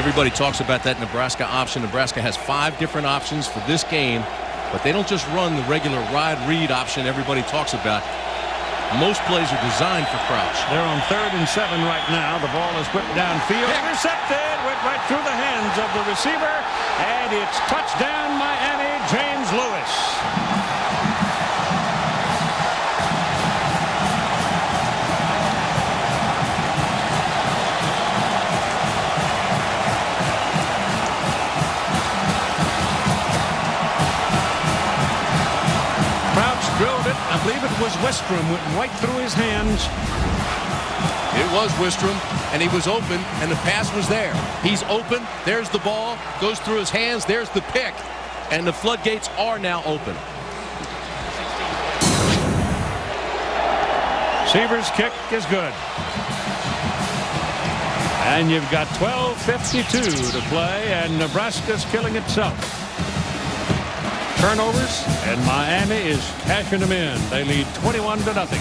Everybody talks about that Nebraska option. Nebraska has 5 different options for this game, but they don't just run the regular ride-read option everybody talks about. Most plays are designed for Crouch. They're on 3rd and 7 right now. The ball is whipped downfield. Intercepted. Went right through the hands of the receiver. And it's touchdown Miami. James Lewis. Crouch drilled it. I believe it was Wistrom. Went right through his hands. It was Wistrom, and he was open, and the pass was there. He's open. There's the ball. Goes through his hands. There's the pick. And the floodgates are now open. Seaver's kick is good. And you've got 12:52 to play, and Nebraska's killing itself. Turnovers, and Miami is cashing them in. They lead 21-0.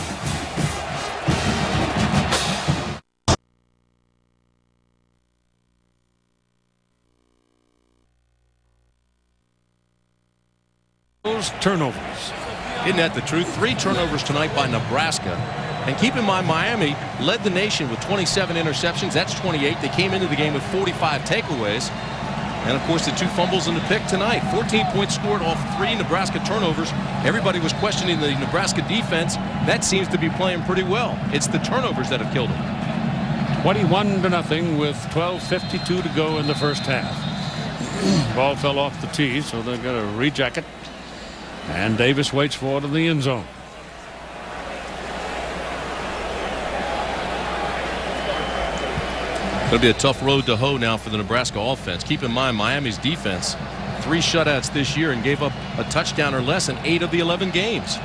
Turnovers. Isn't that the truth? 3 turnovers tonight by Nebraska. And keep in mind, Miami led the nation with 27 interceptions. That's 28. They came into the game with 45 takeaways. And, of course, the 2 fumbles and the pick tonight. 14 points scored off 3 Nebraska turnovers. Everybody was questioning the Nebraska defense. That seems to be playing pretty well. It's the turnovers that have killed them. 21-0 with 12:52 to go in the first half. Ball fell off the tee, so they've got to rejack it. And Davis waits for it in the end zone. It'll be a tough road to hoe now for the Nebraska offense. Keep in mind, Miami's defense, 3 shutouts this year and gave up a touchdown or less in 8 of the 11 games.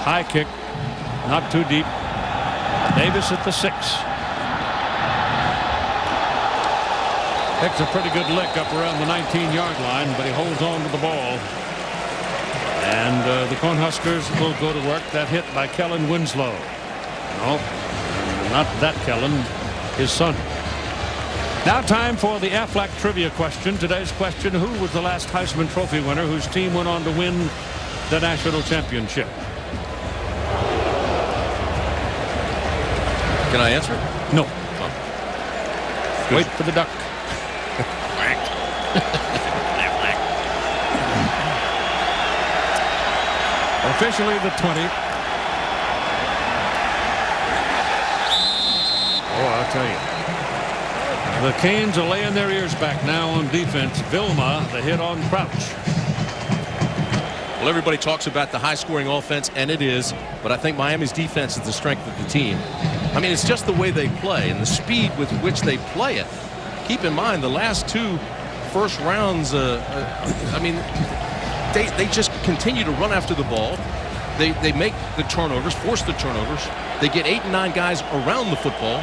High kick, not too deep. Davis at the 6. Takes a pretty good lick up around the 19-yard line, but he holds on to the ball. And the Cornhuskers will go to work. That hit by Kellen Winslow. No, not that Kellen, his son. Now time for the Aflac trivia question. Today's question: who was the last Heisman Trophy winner whose team went on to win the national championship? Can I answer it? No. Wait for the duck. Officially the 20. Oh, I'll tell you. The Canes are laying their ears back now on defense. Vilma, the hit on Crouch. Well, everybody talks about the high-scoring offense, and it is, but I think Miami's defense is the strength of the team. I mean, it's just the way they play and the speed with which they play it. Keep in mind, the last 2 first rounds, I mean, they just continue to run after the ball. They make the turnovers, force the turnovers. They get 8 and 9 guys around the football.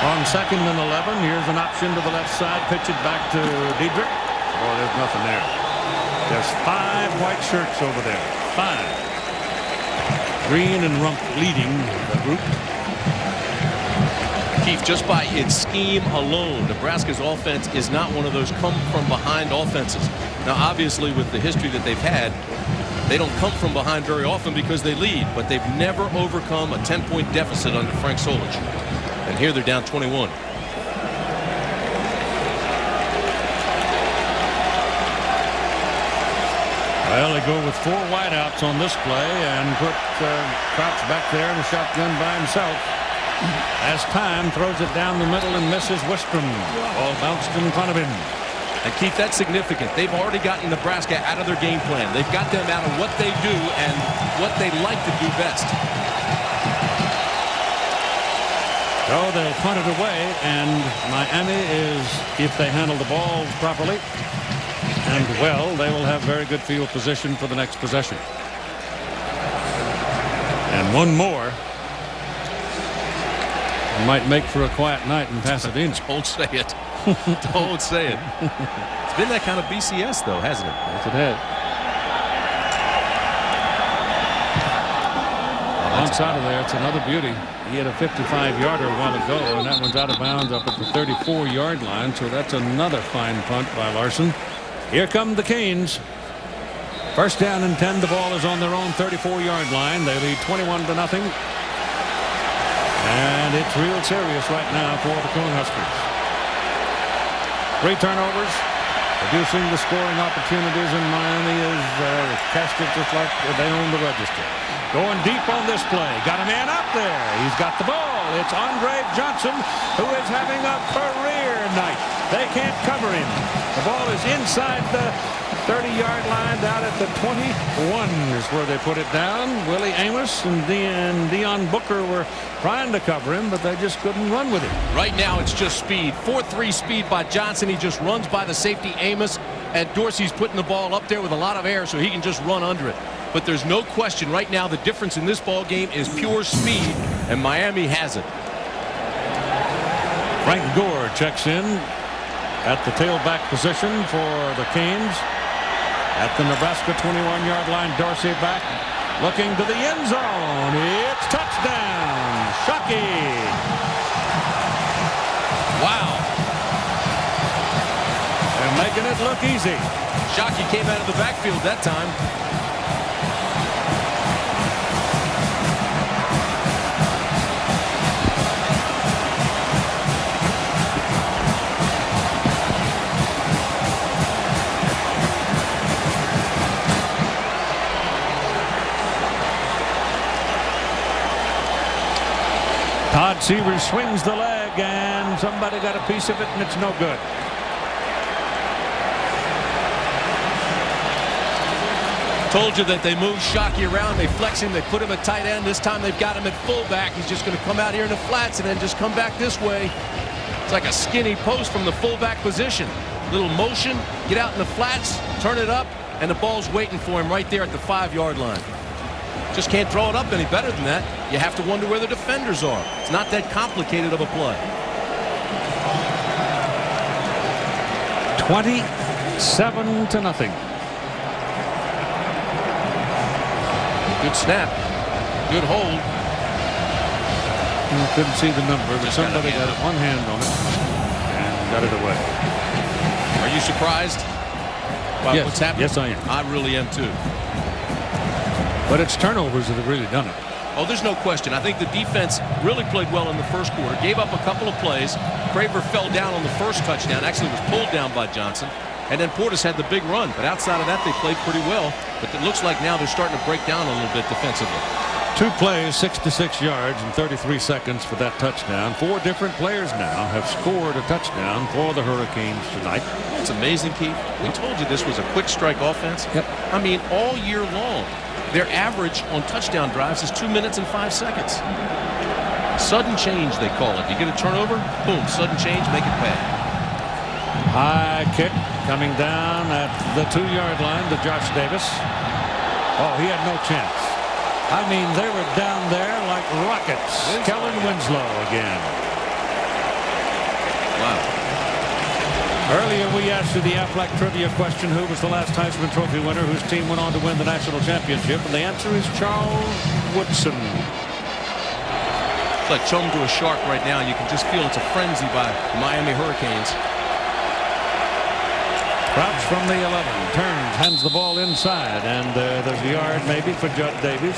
On 2nd and 11, here's an option to the left side. Pitch it back to Diedrich. Oh, there's nothing there. There's 5 white shirts over there. 5. Green and Rump leading the group. Keith, just by its scheme alone, Nebraska's offense is not one of those come-from-behind offenses. Now, obviously, with the history that they've had, they don't come from behind very often because they lead, but they've never overcome a 10-point deficit under Frank Solich. And here they're down 21. Well, they go with 4 wideouts on this play and put Crouch back there in the shotgun by himself. As time throws it down the middle and misses Wistrom. Ball bounced in front of him. And Keith, that's significant. They've already gotten Nebraska out of their game plan. They've got them out of what they do and what they like to do best. So they'll punt it away, and Miami is, if they handle the ball properly and well, they will have very good field position for the next possession. And one more might make for a quiet night in Pasadena. Don't say it. Don't say it. It's been that kind of BCS, though, hasn't it? Yes, it has. Alongside of there, it's another beauty. He had a 55-yarder a while ago, and that one's out of bounds up at the 34-yard line, so that's another fine punt by Larson. Here come the Canes. First down and 10. The ball is on their own 34-yard line. They lead 21-0. And it's real serious right now for the Cornhuskers. 3 turnovers, reducing the scoring opportunities, and Miami is cashed it just like they own the register. Going deep on this play. Got a man out there. He's got the ball. It's Andre Johnson, who is having a career night. They can't cover him. The ball is inside the 30-yard line, down at the 21 is where they put it down. Willie Amos and Deion Booker were trying to cover him, but they just couldn't run with it. Right now it's just speed. 4-3 speed by Johnson. He just runs by the safety Amos, and Dorsey's putting the ball up there with a lot of air so he can just run under it. But there's no question right now the difference in this ball game is pure speed, and Miami has it. Frank Gore checks in at the tailback position for the Canes. At the Nebraska 21-yard line, Dorsey back, looking to the end zone. It's touchdown, Shockey. Wow. They're making it look easy. Shockey came out of the backfield that time. Todd Severs swings the leg, and somebody got a piece of it, and it's no good. Told you that they move Shockey around. They flex him. They put him at tight end. This time they've got him at fullback. He's just going to come out here in the flats and then just come back this way. It's like a skinny post from the fullback position. Little motion, get out in the flats, turn it up, and the ball's waiting for him right there at the 5-yard line. Just can't throw it up any better than that. You have to wonder where the defenders are. It's not that complicated of a play. 27-0. Good snap. Good hold. I couldn't see the number, but somebody got one hand on it and got it away. Are you surprised by what's happening? Yes, I am. I really am too. But it's turnovers that have really done it. Oh, there's no question. I think the defense really played well in the first quarter. Gave up a couple of plays. Craver fell down on the first touchdown. Actually was pulled down by Johnson. And then Portis had the big run. But outside of that, they played pretty well. But it looks like now they're starting to break down a little bit defensively. 2 plays, 66 yards and 33 seconds for that touchdown. 4 different players now have scored a touchdown for the Hurricanes tonight. It's amazing, Keith. We told you this was a quick strike offense. Yep. I mean, all year long, their average on touchdown drives is 2 minutes and 5 seconds. Sudden change, they call it. You get a turnover, boom, sudden change, make it pay. High kick coming down at the 2-yard line to Josh Davis. Oh, he had no chance. I mean, they were down there like rockets. Kellen Winslow again. Wow. Earlier we asked you the Aflac trivia question, who was the last Heisman Trophy winner whose team went on to win the national championship, and the answer is Charles Woodson. It's like chum to a shark right now. You can just feel it's a frenzy by the Miami Hurricanes. Crouch from the 11, turns, hands the ball inside, and there's a yard maybe for Judd Davies.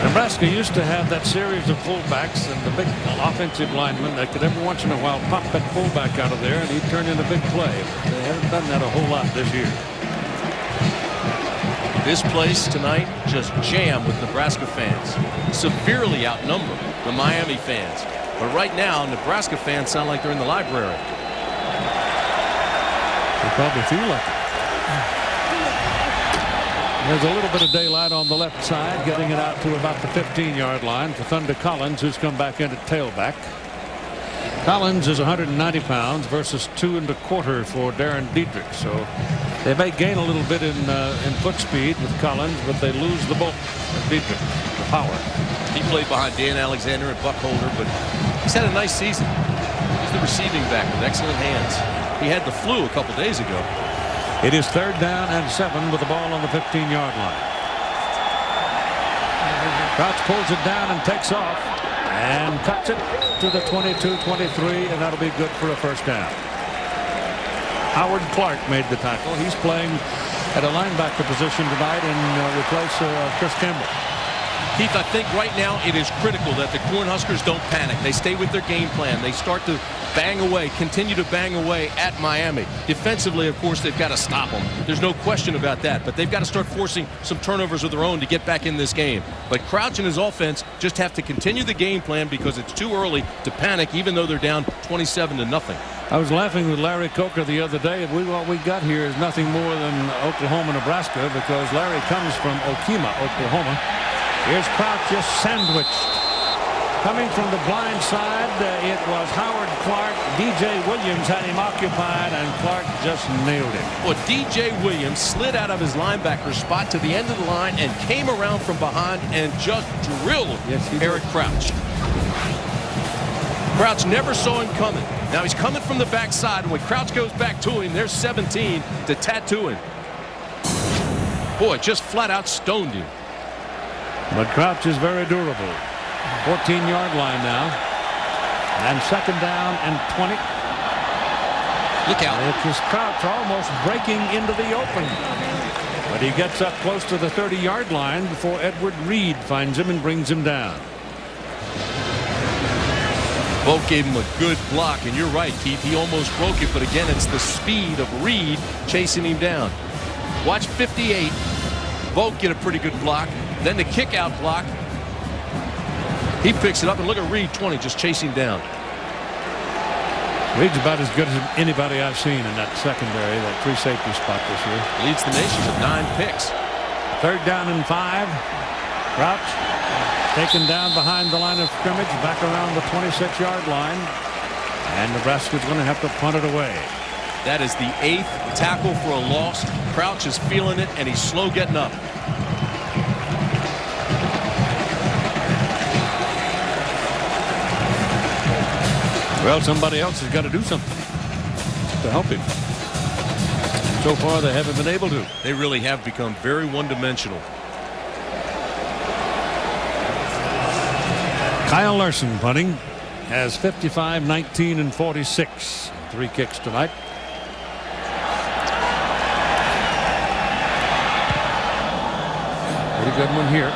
Nebraska used to have that series of fullbacks and the big offensive linemen that could every once in a while pop that fullback out of there and he'd turn in a big play. But they haven't done that a whole lot this year. This place tonight just jammed with Nebraska fans. Severely outnumbered the Miami fans. But right now, Nebraska fans sound like they're in the library. They probably feel like it. There's a little bit of daylight on the left side, getting it out to about the 15-yard line for Thunder Collins, who's come back in at tailback. Collins is 190 pounds versus 2 1/4 for Darren Dietrich. So they may gain a little bit in foot speed with Collins, but they lose the bulk of Dietrich, the power. He played behind Dan Alexander and Buck Holder, but he's had a nice season. He's the receiving back with excellent hands. He had the flu a couple days ago. It is 3rd down and 7 with the ball on the 15-yard line. Crouch pulls it down and takes off and cuts it to the 22-23, and that'll be good for a 1st down. Howard Clark made the tackle. He's playing at a linebacker position tonight and replace Chris Campbell. Keith, I think right now it is critical that the Cornhuskers don't panic. They stay with their game plan. They start to bang away, continue to bang away at Miami. Defensively, of course, they've got to stop them. There's no question about that. But they've got to start forcing some turnovers of their own to get back in this game. But Crouch and his offense just have to continue the game plan because it's too early to panic, even though they're down 27-0. I was laughing with Larry Coker the other day. What we got here is nothing more than Oklahoma, Nebraska, because Larry comes from Okima, Oklahoma. Here's Crouch just sandwiched. Coming from the blind side, it was Howard Clark. DJ Williams had him occupied, and Clark just nailed him. Well, DJ Williams slid out of his linebacker spot to the end of the line and came around from behind and just drilled Eric Crouch. Crouch never saw him coming. Now he's coming from the backside, and when Crouch goes back to him, there's 17 to tattoo him. Boy, just flat out stoned him. But Crouch is very durable. 14-yard line now. And 2nd down and 20. Look out. It is Crouch almost breaking into the open. But he gets up close to the 30-yard line before Edward Reed finds him and brings him down. Volk gave him a good block, and you're right, Keith. He almost broke it, but again, it's the speed of Reed chasing him down. Watch 58. Volk get a pretty good block. Then the kick out block. He picks it up, and look at Reed, 20, just chasing down. Reed's about as good as anybody I've seen in that secondary, that free safety spot this year. Leads the nation with 9 picks. 3rd down and 5. Crouch taken down behind the line of scrimmage, back around the 26-yard line. And Nebraska's going to have to punt it away. That is the 8th tackle for a loss. Crouch is feeling it, and he's slow getting up. Well, somebody else has got to do something to help him. So far, they haven't been able to. They really have become very one-dimensional. Kyle Larson punting has 55, 19, and 46. 3 kicks tonight. Pretty good one here.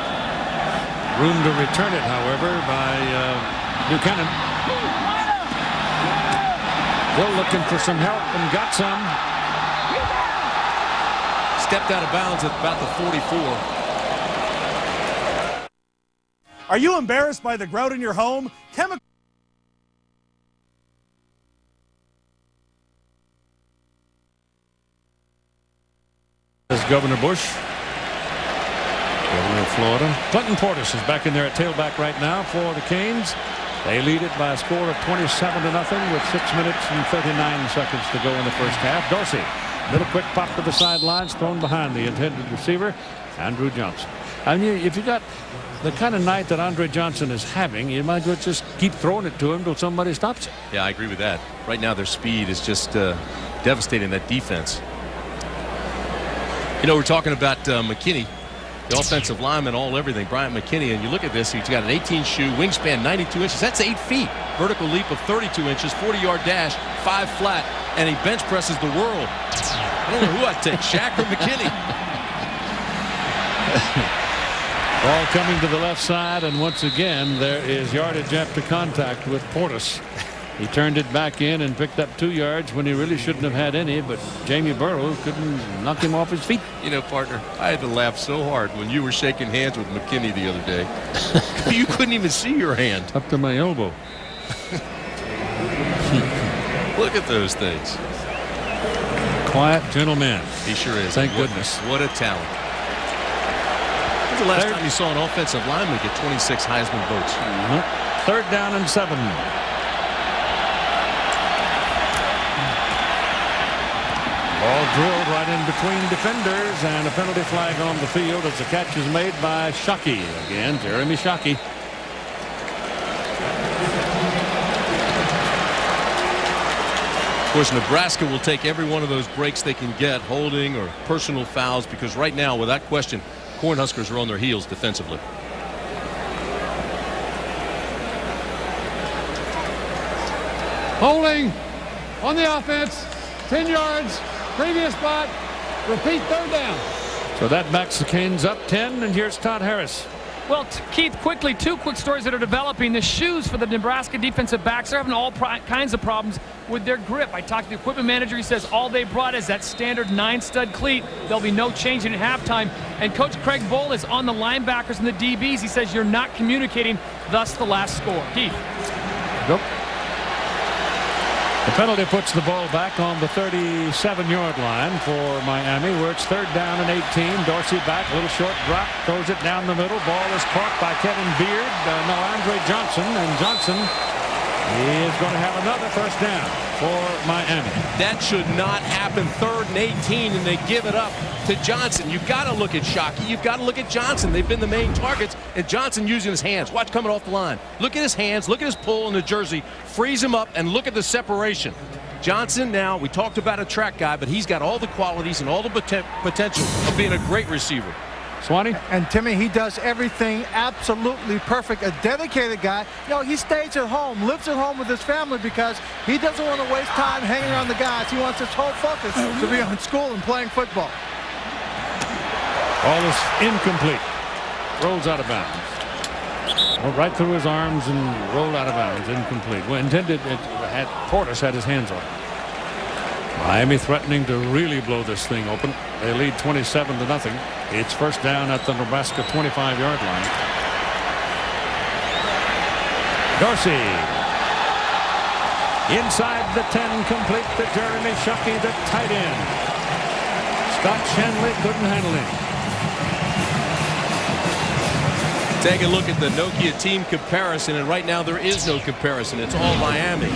Room to return it, however, by Buchanan. Still looking for some help and got some. stepped out of bounds at about the 44. Are you embarrassed by the grout in your home? Chemical. As Governor Bush, Governor of Florida. Clinton Portis is back in there at tailback right now for the Canes. They lead it by a score of 27-0 with 6 minutes and 39 seconds to go in the first half. Dorsey, little quick pop to the sidelines, thrown behind the intended receiver, Andrew Johnson. I mean, if you got the kind of night that Andre Johnson is having, you might as well just keep throwing it to him till somebody stops it. Yeah, I agree with that. Right now, their speed is just devastating that defense. You know, we're talking about McKinney, the offensive lineman, everything, Bryant McKinney, and you look at this, he's got an 18-shoe, wingspan 92 inches. That's 8 feet. Vertical leap of 32 inches, 40-yard dash, 5 flat, and he bench presses the world. I don't know who I'd take, Shaq or McKinney. Ball coming to the left side, and once again, there is yardage after contact with Portis. He turned it back in and picked up 2 yards when he really shouldn't have had any, but Jamie Burrow couldn't knock him off his feet. You know, partner, I had to laugh so hard when you were shaking hands with McKinney the other day. You couldn't even see your hand. Up to my elbow. Look at those things. Quiet, gentle man. He sure is. Thank goodness. What a talent. When's the last time you saw an offensive lineman get 26 Heisman votes? Third down and 7. Ball drilled right in between defenders, and a penalty flag on the field as the catch is made by Shockey. Again, Jeremy Shockey. Of course, Nebraska will take every one of those breaks they can get, holding or personal fouls, because right now, without question, Cornhuskers are on their heels defensively. Holding on the offense, 10 yards, previous spot, repeat, third down. So that backs the Canes up 10, and here's Todd Harris. Well, Keith, quickly, 2 quick stories that are developing. The shoes for the Nebraska defensive backs are having all kinds of problems with their grip. I talked to the equipment manager. He says all they brought is that standard 9-stud cleat. There'll be no changing at halftime. And Coach Craig Bohl is on the linebackers and the DBs. He says you're not communicating, thus the last score. Keith. Nope. The penalty puts the ball back on the 37-yard line for Miami, where it's third down and 18. Dorsey back, little short drop, throws it down the middle. Ball is caught by Kevin Beard. Andre Johnson, and Johnson is going to have another first down for Miami. That should not happen. 3rd and 18, and they give it up to Johnson. You've got to look at Shockey. You've got to look at Johnson. They've been the main targets, and Johnson using his hands. Watch coming off the line. Look at his hands. Look at his pull in the jersey. Freeze him up, and look at the separation. Johnson now, we talked about a track guy, but he's got all the qualities and all the potential of being a great receiver. Swanee? And Timmy, he does everything absolutely perfect. A dedicated guy. You know, he stays at home, lives at home with his family because he doesn't want to waste time hanging around the guys. He wants his whole focus to be on school and playing football. Ball is incomplete. Rolls out of bounds. Well, right through his arms and rolled out of bounds. Incomplete. Well, intended, Portis had his hands on it. Miami threatening to really blow this thing open. They lead 27-0. It's first down at the Nebraska 25-yard line. Dorsey. Inside the 10, complete to Jeremy Shockey, the tight end. Scott Shanley couldn't handle him. Take a look at the Nokia team comparison, and right now there is no comparison. It's all Miami.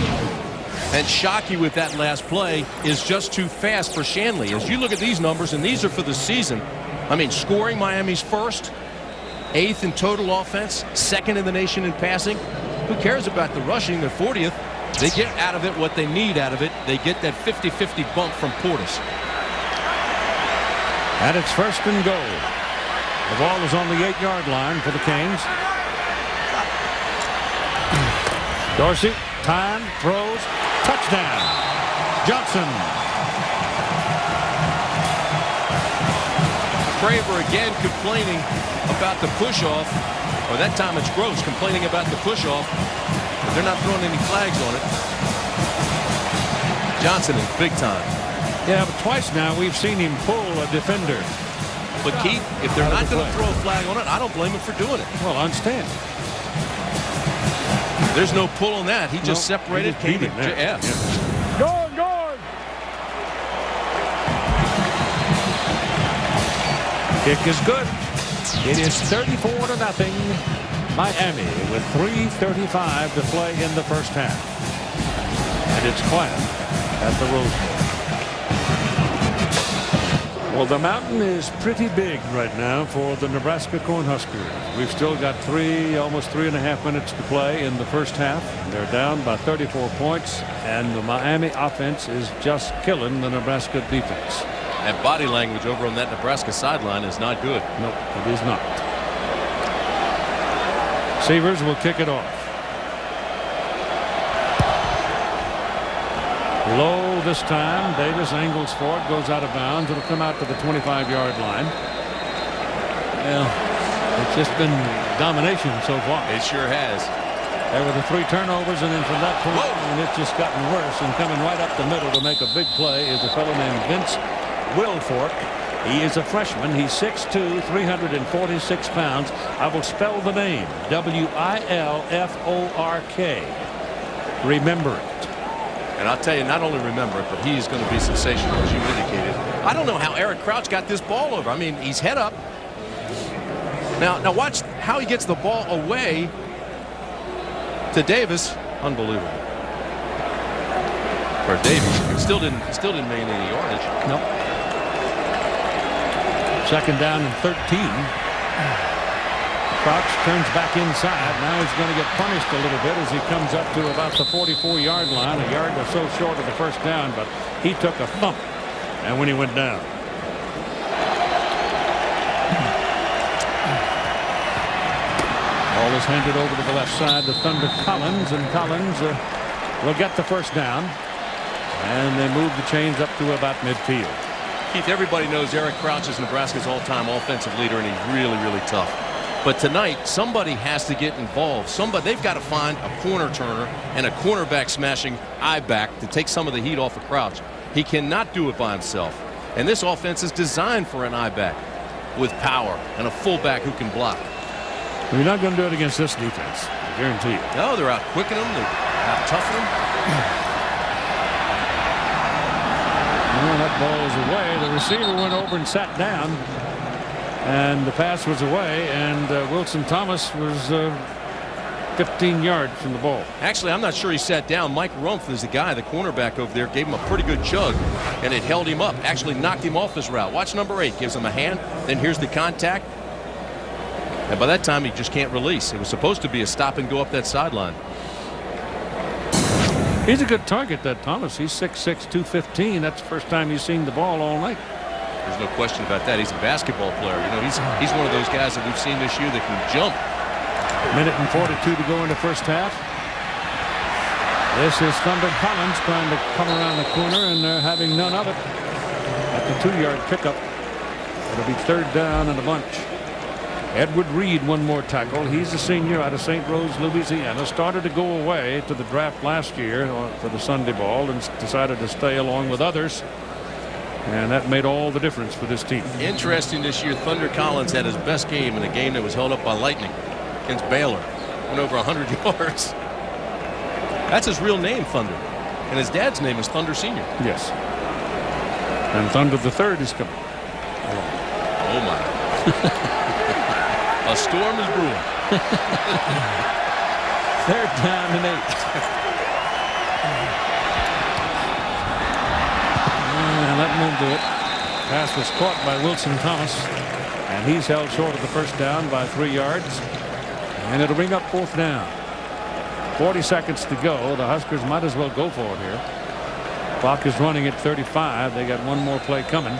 And Shockey with that last play is just too fast for Shanley. As you look at these numbers, and these are for the season, I mean, scoring Miami's first, 8th in total offense, 2nd in the nation in passing. Who cares about the rushing? They're 40th. They get out of it what they need out of it. They get that 50-50 bump from Portis. And it's first and goal. The ball is on the 8-yard line for the Canes. Dorsey, time, throws, touchdown. Johnson. Craver again complaining about the push-off. Or that time it's Gross complaining about the push-off. They're not throwing any flags on it. Johnson is big time. Yeah, but twice now we've seen him pull a defender. But Keith, if they're not going to throw a flag on it, I don't blame him for doing it. Well, I understand. There's no pull on that. He just separated. He just beat him. Yeah. Guard, guard. Kick is good. It is 34-0. Miami with 3:35 to play in the first half. And it's quiet at the Rose Bowl. Well, the mountain is pretty big right now for the Nebraska Cornhuskers. We've still got almost 3.5 minutes to play in the first half. They're down by 34 points, and the Miami offense is just killing the Nebraska defense. That body language over on that Nebraska sideline is not good. No, it is not. Severs will kick it off. Low this time. Davis angles for it, goes out of bounds. It'll come out to the 25-yard line. Well, it's just been domination so far. It sure has. There were the 3 turnovers, and then from that point on, it's just gotten worse. And coming right up the middle to make a big play is a fellow named Vince Wilfork. He is a freshman. He's 6'2", 346 pounds. I will spell the name. Wilfork. Remember it. And I'll tell you, not only remember it, but he's going to be sensational, as you indicated. I don't know how Eric Crouch got this ball over. I mean, he's head up. Now watch how he gets the ball away to Davis. Unbelievable. For Davis, still didn't make any yardage. Nope. Second down and 13. Crouch turns back inside. Now he's going to get punished a little bit as he comes up to about the 44-yard line. A yard or so short of the first down, but he took a thump. And when he went down. Ball is handed over to the left side to Thunder Collins, and Collins will get the first down. And they move the chains up to about midfield. Keith, everybody knows Eric Crouch is Nebraska's all-time offensive leader, and he's really, really tough. But tonight, somebody has to get involved. They've got to find a corner turner and a cornerback smashing I-back to take some of the heat off of Crouch. He cannot do it by himself. And this offense is designed for an I-back with power and a fullback who can block. Well, you're not going to do it against this defense, I guarantee you. No, they're out-quicking them. They're out-toughing them. Well, that ball is away. The receiver went over and sat down, and the pass was away, and Wilson Thomas was 15 yards from the ball. Actually, I'm not sure he sat down. Mike Rumpf is the guy, the cornerback over there, gave him a pretty good chug, and it held him up. Actually knocked him off his route. Watch number 8. Gives him a hand. Then here's the contact. And by that time, he just can't release. It was supposed to be a stop and go up that sideline. He's a good target, that Thomas. He's 6'6", 215. That's the first time he's seen the ball all night. There's no question about that. He's a basketball player. You know, he's one of those guys that we've seen this year that can jump. Minute and 42 to go in the first half. This is Thunder Collins trying to come around the corner, and they're having none of it. At the 2-yard pickup, it'll be third down and a bunch. Edward Reed, one more tackle. He's a senior out of St. Rose, Louisiana. Started to go away to the draft last year for the Sunday Ball and decided to stay along with others. And that made all the difference for this team. Interesting this year, Thunder Collins had his best game in a game that was held up by lightning against Baylor. Went over 100 yards. That's his real name, Thunder. And his dad's name is Thunder Sr. Yes. And Thunder the Third is coming. Oh, my. A storm is brewing. Third down and 8. And let him do it. Pass was caught by Wilson Thomas, and he's held short of the first down by 3 yards. And it'll bring up fourth down. 40 seconds to go. The Huskers might as well go for it here. Clock is running at 35. They got one more play coming.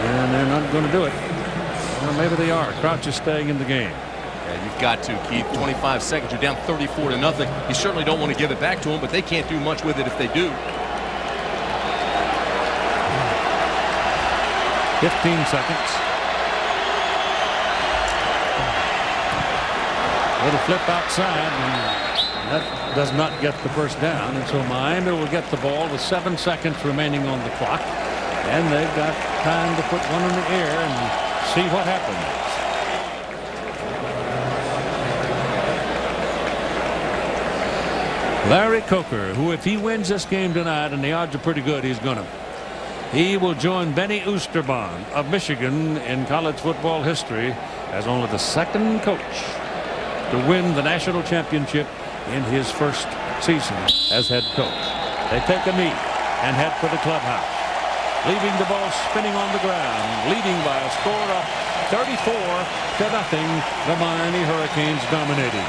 And they're not going to do it. Well, maybe they are. Crouch is staying in the game. Yeah, you've got to, Keith. 25 seconds. You're down 34-0. You certainly don't want to give it back to them, but they can't do much with it if they do. 15 seconds. Little flip outside, and That does not get the first down, and so Miami will get the ball with 7 seconds remaining on the clock, and they've got time to put one in the air and see what happens. Larry Coker, who if he wins this game tonight, and the odds are pretty good he's gonna, he will join Benny Oosterbaan of Michigan in college football history as only the second coach to win the national championship in his first season as head coach. They take a knee and head for the clubhouse, leaving the ball spinning on the ground, leading by a score of 34-0. The Miami Hurricanes dominating.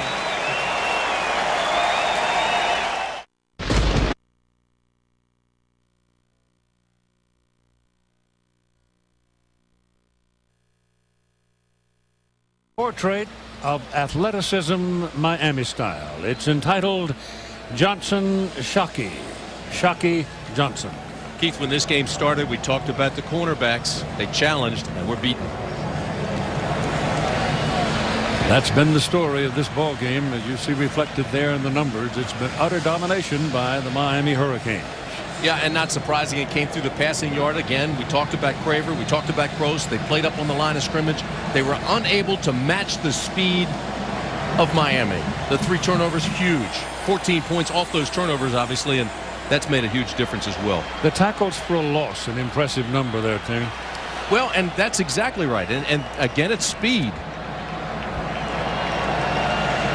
Portrait of athleticism Miami style. It's entitled Johnson Shockey. Shockey Johnson. Keith, when this game started, we talked about the cornerbacks. They challenged and were beaten. That's been the story of this ball game, as you see reflected there in the numbers. It's been utter domination by the Miami Hurricanes. Yeah, and not surprising, it came through the passing yard again. We talked about Craver. We talked about Gross. They played up on the line of scrimmage. They were unable to match the speed of Miami. The 3 turnovers, huge. 14 points off those turnovers, obviously, and that's made a huge difference as well. The tackles for a loss, an impressive number there, Tim. Well, and that's exactly right. And again, it's speed.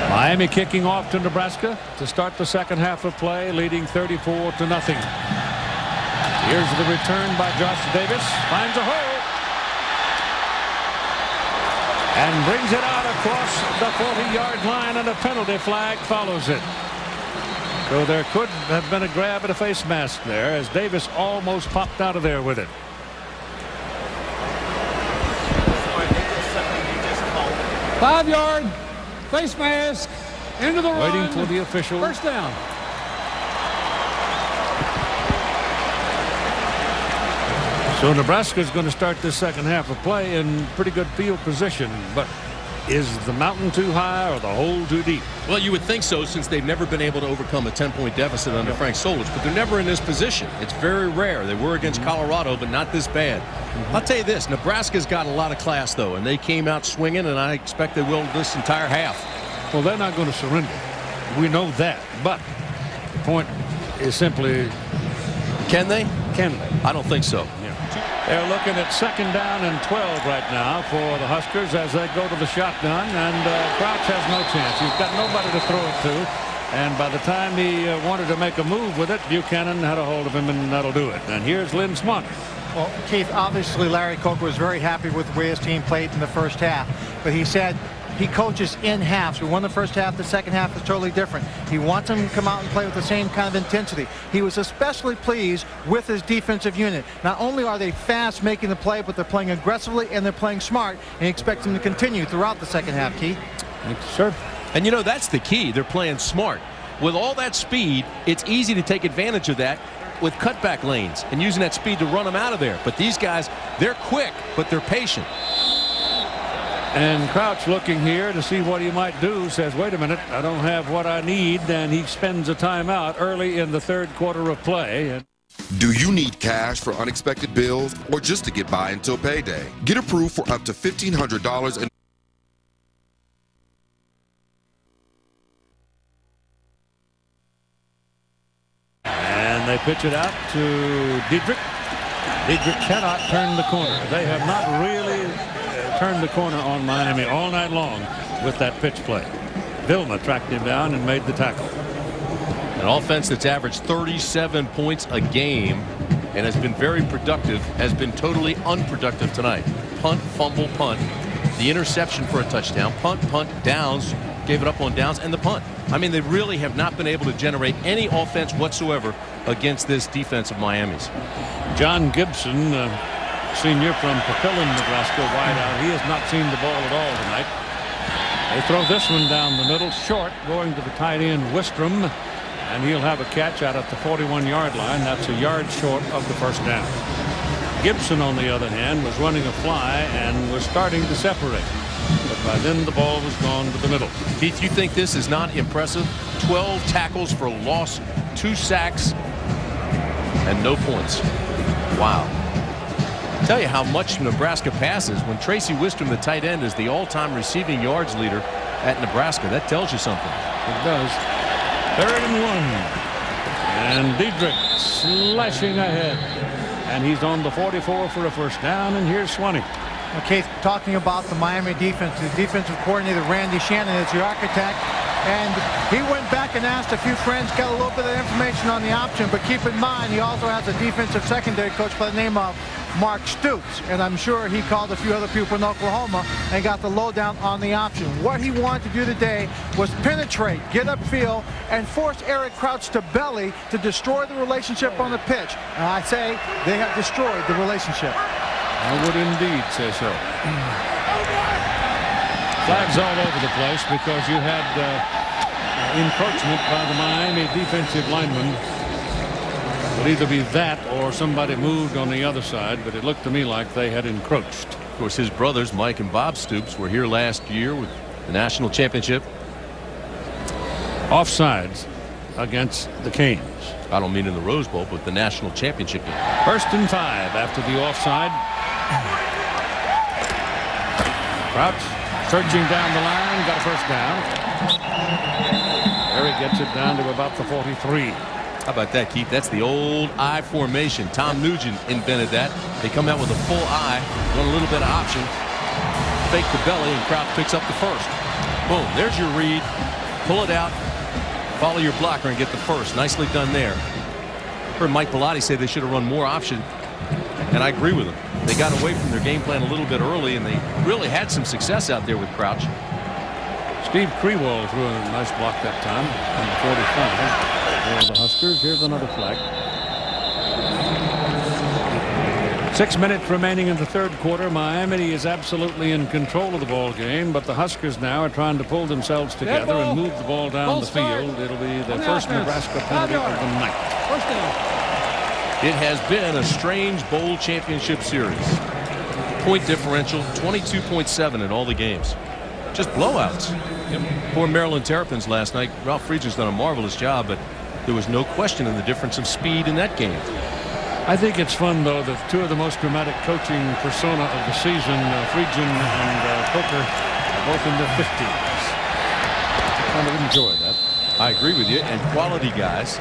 Miami kicking off to Nebraska to start the second half of play, leading 34-0. Here's the return by Josh Davis. Finds a hole. And brings it out across the 40-yard line, and a penalty flag follows it. So there could have been a grab at a face mask there, as Davis almost popped out of there with it. Five-yard face mask into the run. Waiting for the official. First down. So Nebraska's going to start this second half of play in pretty good field position, but is the mountain too high or the hole too deep? Well, you would think so, since they've never been able to overcome a 10-point deficit under Frank Solich, but they're never in this position. It's very rare. They were against Colorado, but not this bad. I'll tell you this, Nebraska's got a lot of class, though, and they came out swinging, and I expect they will this entire half. Well, they're not going to surrender. We know that, but the point is simply, can they? Can they? I don't think so. They're looking at 2nd down and 12 right now for the Huskers as they go to the shotgun, and Crouch has no chance. He's got nobody to throw it to, and by the time he wanted to make a move with it, Buchanan had a hold of him, and that'll do it. And here's Lynn Swann. Well, Keith, obviously Larry Coker was very happy with the way his team played in the first half, but he said he coaches in halves. We won the first half. The second half is totally different. He wants them to come out and play with the same kind of intensity. He was especially pleased with his defensive unit. Not only are they fast making the play, but they're playing aggressively and they're playing smart, and he expects them to continue throughout the second half, Keith. Thanks, sir. And you know, that's the key. They're playing smart. With all that speed, it's easy to take advantage of that with cutback lanes and using that speed to run them out of there. But these guys, they're quick, but they're patient. And Crouch, looking here to see what he might do, says, wait a minute, I don't have what I need, and he spends a timeout early in the third quarter of play. Do you need cash for unexpected bills or just to get by until payday? Get approved for up to $1,500 in and they pitch it out to Diedrich. Diedrich cannot turn the corner. They have not really turned the corner on Miami all night long with that pitch play. Vilma tracked him down and made the tackle. An offense that's averaged 37 points a game and has been very productive has been totally unproductive tonight. Punt, fumble, punt. The interception for a touchdown. Punt, downs. Gave it up on downs, and the punt. I mean, they really have not been able to generate any offense whatsoever against this defense of Miami's. John Gibson, senior from Papillion, Nebraska, wide out. He has not seen the ball at all tonight. They throw this one down the middle, short, going to the tight end, Wistrom, and he'll have a catch out at the 41-yard line. That's a yard short of the first down. Gibson, on the other hand, was running a fly and was starting to separate. But By then, the ball was gone to the middle. Keith, you think this is not impressive? 12 tackles for loss, 2 sacks, and no points. Wow. Tell you how much Nebraska passes when Tracy Wisdom, the tight end, is the all-time receiving yards leader at Nebraska. That tells you something. It does. 3rd and 1. And Diedrich slashing ahead. And he's on the 44 for a first down. And here's Swanee. Okay, talking about the Miami defense, the defensive coordinator Randy Shannon is the architect, and he went back and asked a few friends, got a little bit of information on the option, but keep in mind he also has a defensive secondary coach by the name of Mark Stoops, and I'm sure he called a few other people in Oklahoma and got the lowdown on the option. What he wanted to do today was penetrate, get upfield, and force Eric Crouch to belly to destroy the relationship on the pitch. And I say they have destroyed the relationship. I would indeed say so. Flags all over the place because you had encroachment by the Miami defensive lineman. It would either be that or somebody moved on the other side, but it looked to me like they had encroached. Of course, his brothers, Mike and Bob Stoops, were here last year with the national championship. Offsides against the Canes. I don't mean in the Rose Bowl, but the national championship game. 1st and 5 after the offside. Crouch searching down the line, got a first down. There he gets it down to about the 43. How about that, Keith? That's the old I formation. Tom Nugent invented that. They come out with a full I, run a little bit of option, fake the belly, and Crouch picks up the first. Boom, there's your read. Pull it out, follow your blocker, and get the first. Nicely done there. Heard Mike Bellotti say they should have run more option, and I agree with him. They got away from their game plan a little bit early, and they really had some success out there with Crouch. Steve Krewall threw a nice block that time on the 45 for the Huskers. Here's another flag. 6 minutes remaining in the 3rd quarter. Miami is absolutely in control of the ball game, but the Huskers now are trying to pull themselves together and move the ball down the field. It'll be the first Nebraska penalty of the night. First down. It has been a strange bowl championship series. Point differential 22.7 in all the games. Just blowouts. Poor Maryland Terrapins last night. Ralph Friedgen's done a marvelous job, but there was no question in the difference of speed in that game. I think it's fun, though, that 2 of the most dramatic coaching persona of the season, Friedgen and Coker, are both in their 50s. I kind of enjoy that. I agree with you, and quality guys.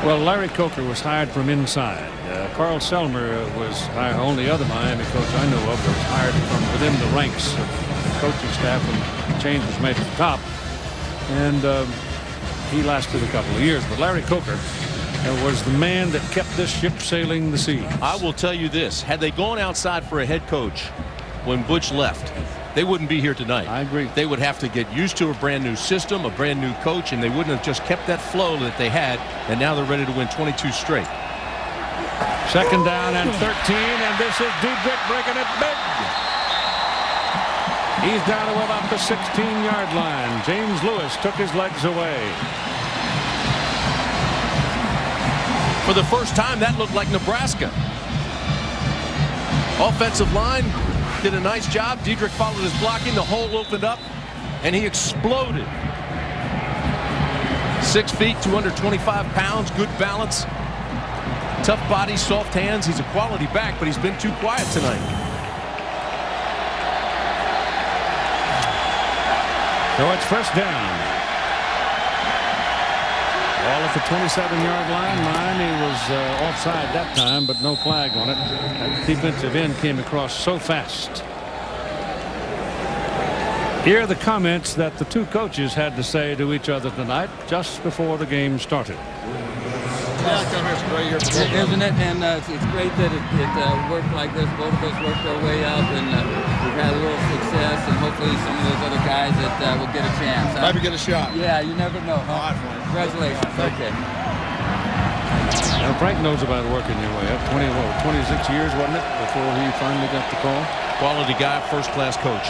Well, Larry Coker was hired from inside. Carl Selmer was the only other Miami coach I know of that was hired from within the ranks of the coaching staff when the change was made at the top. And he lasted a couple of years. But Larry Coker was the man that kept this ship sailing the seas. I will tell you this. Had they gone outside for a head coach when Butch left, they wouldn't be here tonight. I agree. They would have to get used to a brand new system, a brand new coach, and they wouldn't have just kept that flow that they had, and now they're ready to win 22 straight. 2nd down and 13, and this is Diedrich breaking it big. He's down to about the 16-yard line. James Lewis took his legs away. For the first time, that looked like Nebraska. Offensive line did a nice job. Diedrich followed his blocking. The hole opened up, and he exploded. 6 feet, 225 pounds, good balance. Tough body, soft hands. He's a quality back, but he's been too quiet tonight. So it's first down. Ball at the 27-yard line. Miami was offside that time, but no flag on it. That defensive end came across so fast. Here are the comments that the 2 coaches had to say to each other tonight just before the game started. Isn't it? And it's great that it worked like this. Both of us worked our way up, and we've had a little success, and hopefully some of those other guys that will get a chance. Maybe get a shot. Yeah, you never know, huh? Congratulations. Okay. Now Frank knows about working your way up. 26 years, wasn't it, before he finally got the call? Quality guy, first-class coach.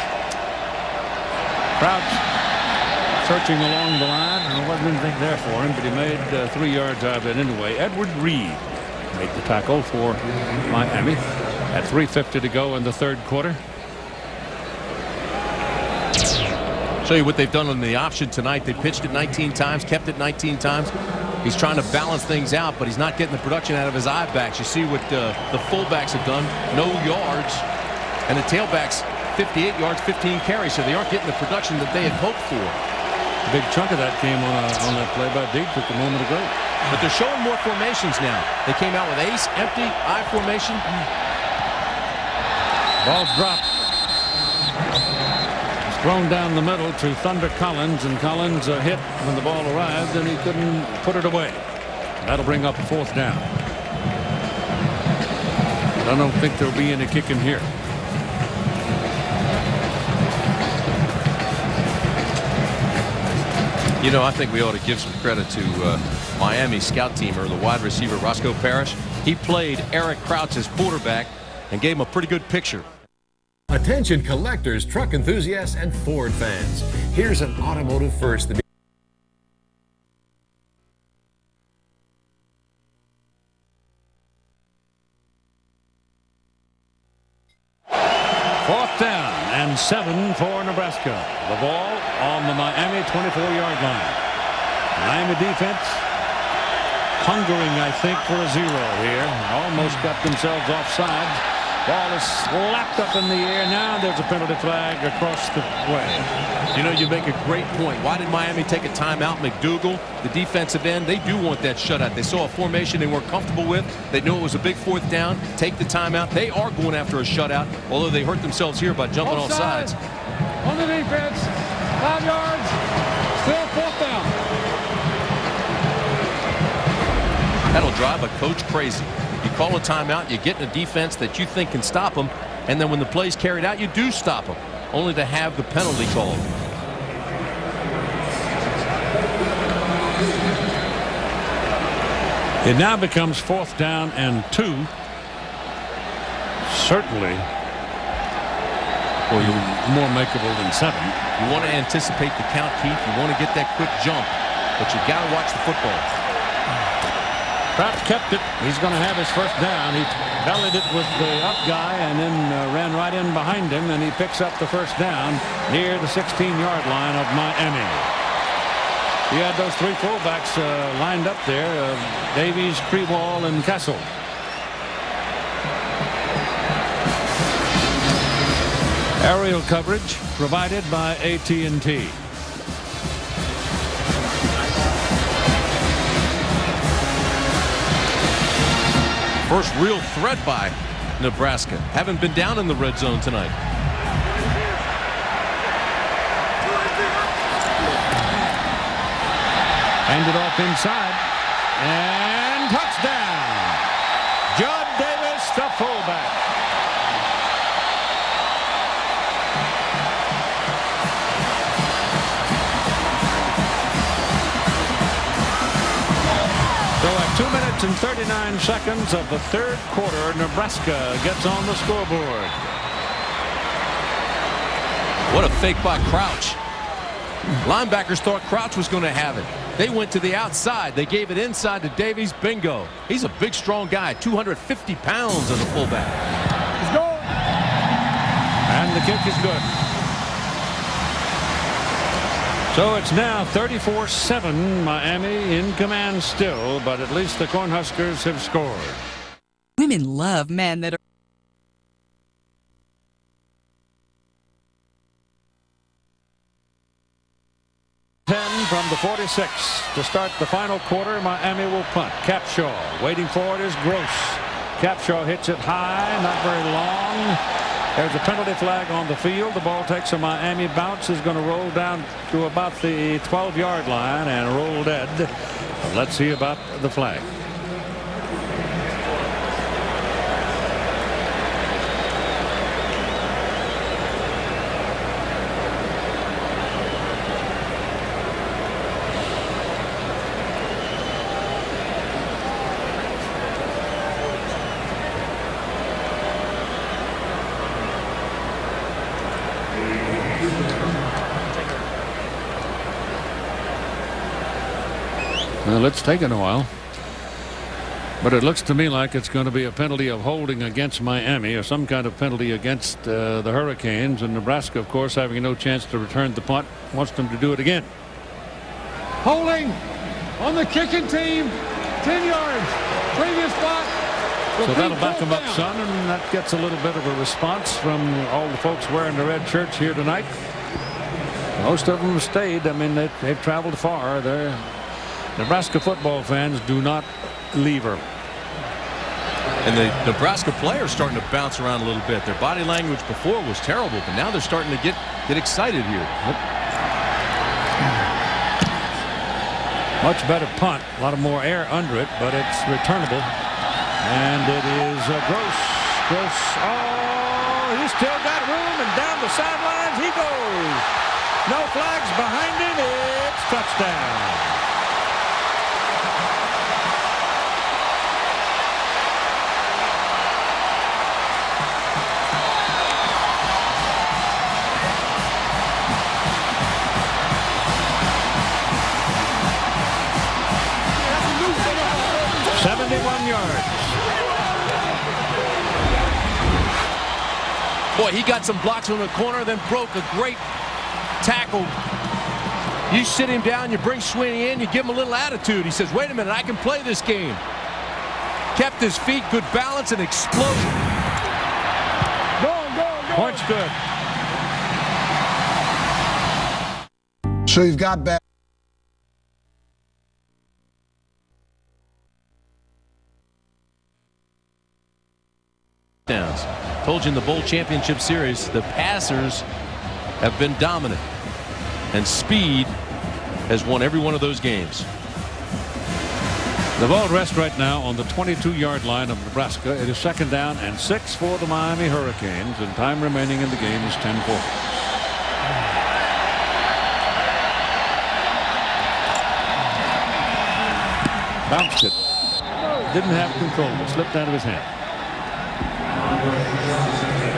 Crouch searching along the line, and there wasn't anything there for him, but he made 3 yards out of it anyway. Edward Reed made the tackle for Miami at 3:50 to go in the 3rd quarter. Show you what they've done on the option tonight. They pitched it 19 times, kept it 19 times. He's trying to balance things out, but he's not getting the production out of his I-backs. You see what the fullbacks have done. No yards. And the tailbacks, 58 yards, 15 carries. So they aren't getting the production that they had hoped for. A big chunk of that came on that play by Dietrich a moment ago. But they're showing more formations now. They came out with ace, empty, I formation. Ball's dropped. It's thrown down the middle to Thunder Collins, and Collins hit when the ball arrived, and he couldn't put it away. That'll bring up a 4th down. I don't think there'll be any kicking here. You know, I think we ought to give some credit to Miami scout teamer, the wide receiver Roscoe Parrish. He played Eric Crouch as quarterback and gave him a pretty good picture. Attention collectors, truck enthusiasts, and Ford fans. Here's an automotive first. Fourth down and 7 for Nebraska. The ball on the Miami 24-yard line. Miami defense hungering, I think, for a 0 here. Almost got themselves offside. Ball is slapped up in the air. Now there's a penalty flag across the way. You know, you make a great point. Why did Miami take a timeout? McDougal, the defensive end, they do want that shutout. They saw a formation they weren't comfortable with. They knew it was a big 4th down. Take the timeout. They are going after a shutout, although they hurt themselves here by jumping off sides. On the defense, 5 yards, still 4th down. That'll drive a coach crazy. You call a timeout, you get in a defense that you think can stop them, and then when the play's carried out, you do stop them, only to have the penalty called. It now becomes 4th down and 2. Certainly more makeable than 7. You want to anticipate the count, Keith. You want to get that quick jump, but you got to watch the football. Crouch kept it. He's going to have his 1st down. He bellied it with the up guy and then ran right in behind him, and he picks up the 1st down near the 16-yard line of Miami. He had those 3 fullbacks lined up there, Davies, Krewall, and Kessel. Aerial coverage provided by AT&T. First real threat by Nebraska. Haven't been down in the red zone tonight. Handed off inside. And touchdown. Judd Davis, the fullback. So at 2 minutes and 39 seconds of the 3rd quarter, Nebraska gets on the scoreboard. What a fake by Crouch. Linebackers thought Crouch was going to have it. They went to the outside. They gave it inside to Davies. Bingo. He's a big, strong guy, 250 pounds as a fullback. He's going. And the kick is good. So it's now 34-7, Miami in command still, but at least the Cornhuskers have scored. Women love men that are from the 46 to start the final quarter. Miami will punt. Capshaw waiting for it is Gross. Capshaw hits it high, not very long. There's a penalty flag on the field. The ball takes a Miami bounce, is going to roll down to about the 12-yard line and roll dead. Let's see about the flag. Well, it's taken a while. But it looks to me like it's going to be a penalty of holding against Miami or some kind of penalty against the Hurricanes. And Nebraska, of course, having no chance to return the punt, wants them to do it again. Holding on the kicking team. 10 yards. Previous spot. So that'll back them up, son, and that gets a little bit of a response from all the folks wearing the red shirts here tonight. Most of them have stayed. I mean, they've traveled far. They're Nebraska football fans do not leave her. And the Nebraska players starting to bounce around a little bit. Their body language before was terrible, but now they're starting to get excited here. Much better punt. A lot of more air under it, but it's returnable. And it is Gross. Gross. Oh, he's still got room, and down the sidelines he goes. No flags behind him. It's touchdown. Boy, he got some blocks from the corner, then broke a great tackle. You sit him down, you bring Sweeney in, you give him a little attitude. He says, wait a minute, I can play this game. Kept his feet, good balance, and explosion. Go. Point's good. So you've got back. Downs. Told you in the Bowl Championship Series, the passers have been dominant, and speed has won every one of those games. The ball rests right now on the 22-yard line of Nebraska. It is 2nd down and 6 for the Miami Hurricanes, and time remaining in the game is 10-4. Bounced it. Didn't have control. It slipped out of his hand.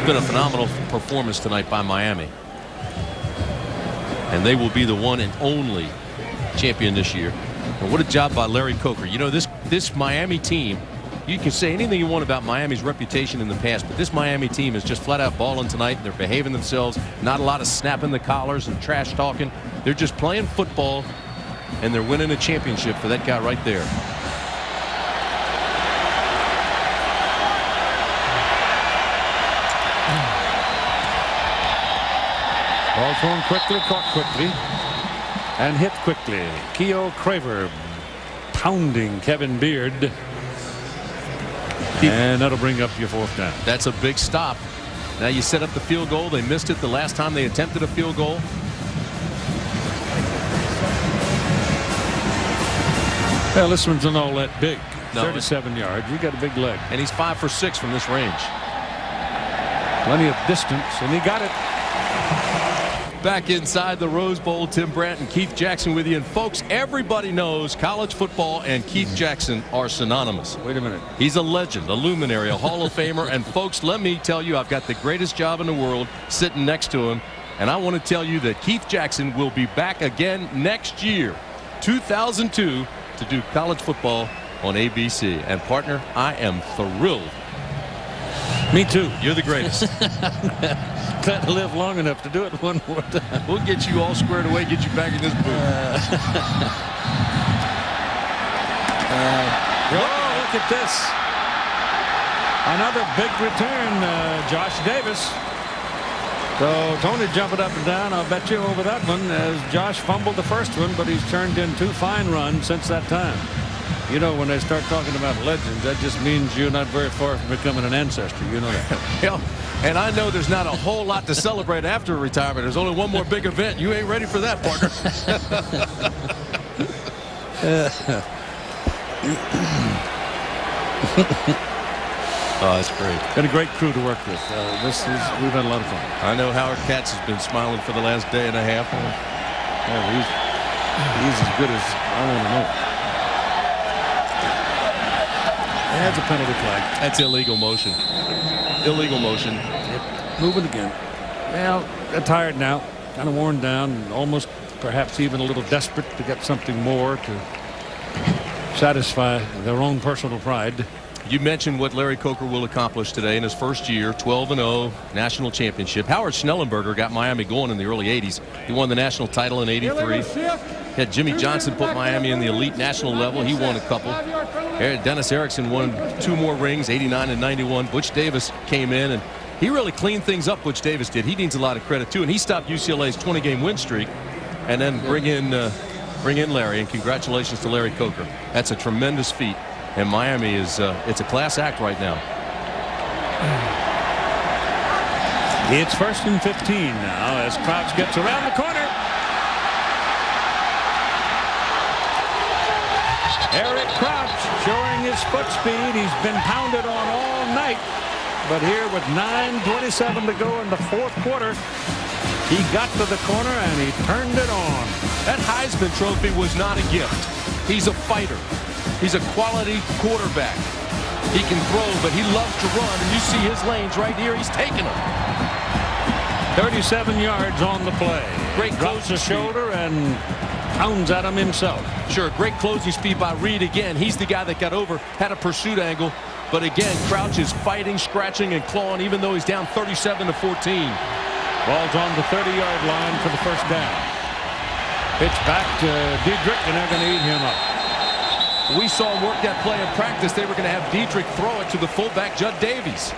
Been a phenomenal performance tonight by Miami, and they will be the one and only champion this year. And what a job by Larry Coker. You know, this Miami team, you can say anything you want about Miami's reputation in the past, but this Miami team is just flat out balling tonight. They're behaving themselves. Not a lot of snapping the collars and trash talking. They're just playing football, and they're winning a championship for that guy right there. Ball thrown quickly, caught quickly, and hit quickly. Keo Craver pounding Kevin Beard. And that'll bring up your 4th down. That's a big stop. Now you set up the field goal. They missed it the last time they attempted a field goal. Well, this one's not all that big. No, 37 yards. You got a big leg. And he's 5 for 6 from this range. Plenty of distance, and he got it. Back inside the Rose Bowl, Tim Brandt and Keith Jackson with you. And folks, everybody knows college football and Keith Jackson are synonymous. Wait a minute. He's a legend, a luminary, a Hall of Famer. And folks, let me tell you, I've got the greatest job in the world sitting next to him. And I want to tell you that Keith Jackson will be back again next year, 2002, to do college football on ABC. And partner, I am thrilled. Me too. You're the greatest. Glad to live long enough to do it one more time. We'll get you all squared away, get you back in this booth. Look at this. Another big return, Josh Davis. So Tony jumping up and down, I'll bet you over that one, as Josh fumbled the first one, but he's turned in 2 fine runs since that time. You know, when they start talking about legends, that just means you're not very far from becoming an ancestor. You know that. Yeah, and I know there's not a whole lot to celebrate after retirement. There's only one more big event. You ain't ready for that, partner. Oh, that's great. Been a great crew to work with. We've had a lot of fun. I know Howard Katz has been smiling for the last day and a half. Yeah, he's as good as I want to know. That's a penalty flag. That's illegal motion. Illegal motion. Yep. Moving again. Well, they're tired now. Kind of worn down. And almost, perhaps even a little desperate to get something more to satisfy their own personal pride. You mentioned what Larry Coker will accomplish today in his first year, 12-0 national championship. Howard Schnellenberger got Miami going in the early 80s. He won the national title in 83. Had Jimmy Johnson put Miami in the elite national level. He won a couple. Dennis Erickson won 2 more rings, 89 and 91. Butch Davis came in, and he really cleaned things up, Butch Davis did. He needs a lot of credit, too, and he stopped UCLA's 20-game win streak. And then bring in Larry, and congratulations to Larry Coker. That's a tremendous feat. And Miami is it's a class act right now. It's 1st and 15 now as Crouch gets around the corner. Eric Crouch showing his foot speed. He's been pounded on all night. But here with 9:27 to go in the 4th quarter, he got to the corner and he turned it on. That Heisman Trophy was not a gift. He's a fighter. He's a quality quarterback. He can throw, but he loves to run. And you see his lanes right here. He's taking them. 37 yards on the play. Great drops the shoulder and pounds at him himself. Sure, great closing speed by Reed again. He's the guy that got over, had a pursuit angle. But again, Crouch is fighting, scratching, and clawing, even though he's down 37-14. Ball's on the 30-yard line for the first down. Pitch back to Diedrich, and they're going to eat him up. We saw him work that play in practice. They were going to have Diedrich throw it to the fullback, Judd Davies.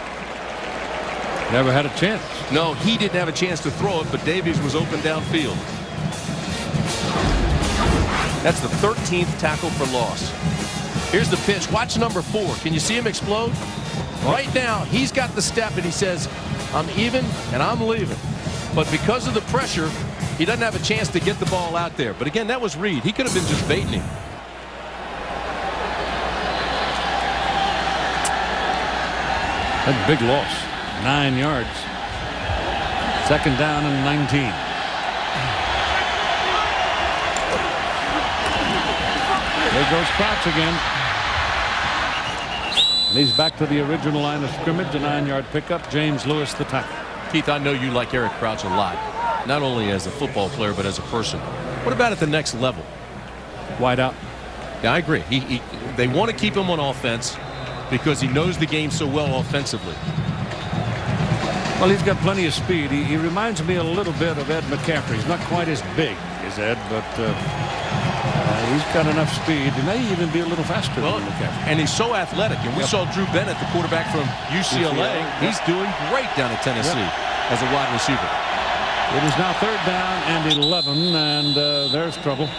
Never had a chance. No, he didn't have a chance to throw it, but Davies was open downfield. That's the 13th tackle for loss. Here's the pitch. Watch number 4. Can you see him explode? Right now, he's got the step, and he says, I'm even, and I'm leaving. But because of the pressure, he doesn't have a chance to get the ball out there. But again, that was Reed. He could have been just baiting him. That's a big loss. 9 yards. 2nd down and 19. There goes Crouch again. And he's back to the original line of scrimmage. A 9-yard pickup. James Lewis the tackle. Keith, I know you like Eric Crouch a lot. Not only as a football player, but as a person. What about at the next level? Wide out. Yeah, I agree. They want to keep him on offense because he knows the game so well offensively. Well, he's got plenty of speed. He reminds me a little bit of Ed McCaffrey. He's not quite as big as Ed, but he's got enough speed. He may even be a little faster than McCaffrey. And he's so athletic. And we saw Drew Bennett, the quarterback from UCLA. He's doing great down at Tennessee as a wide receiver. It is now 3rd down and 11, and there's trouble.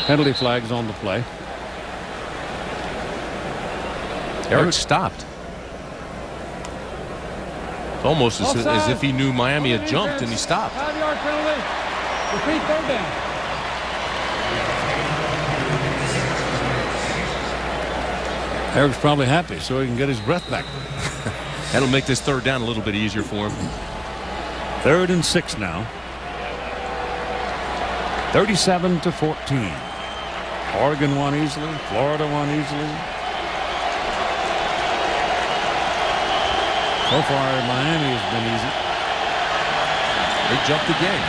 Penalty flags on the play. Eric stopped. It's almost as if he knew Miami had jumped and he stopped. 5-yard penalty. Repeat 3rd down. Eric's probably happy so he can get his breath back. That'll make this 3rd down a little bit easier for him. 3rd and 6 now. 37-14. Oregon won easily. Florida won easily. So far, Miami has been easy. They jumped the game.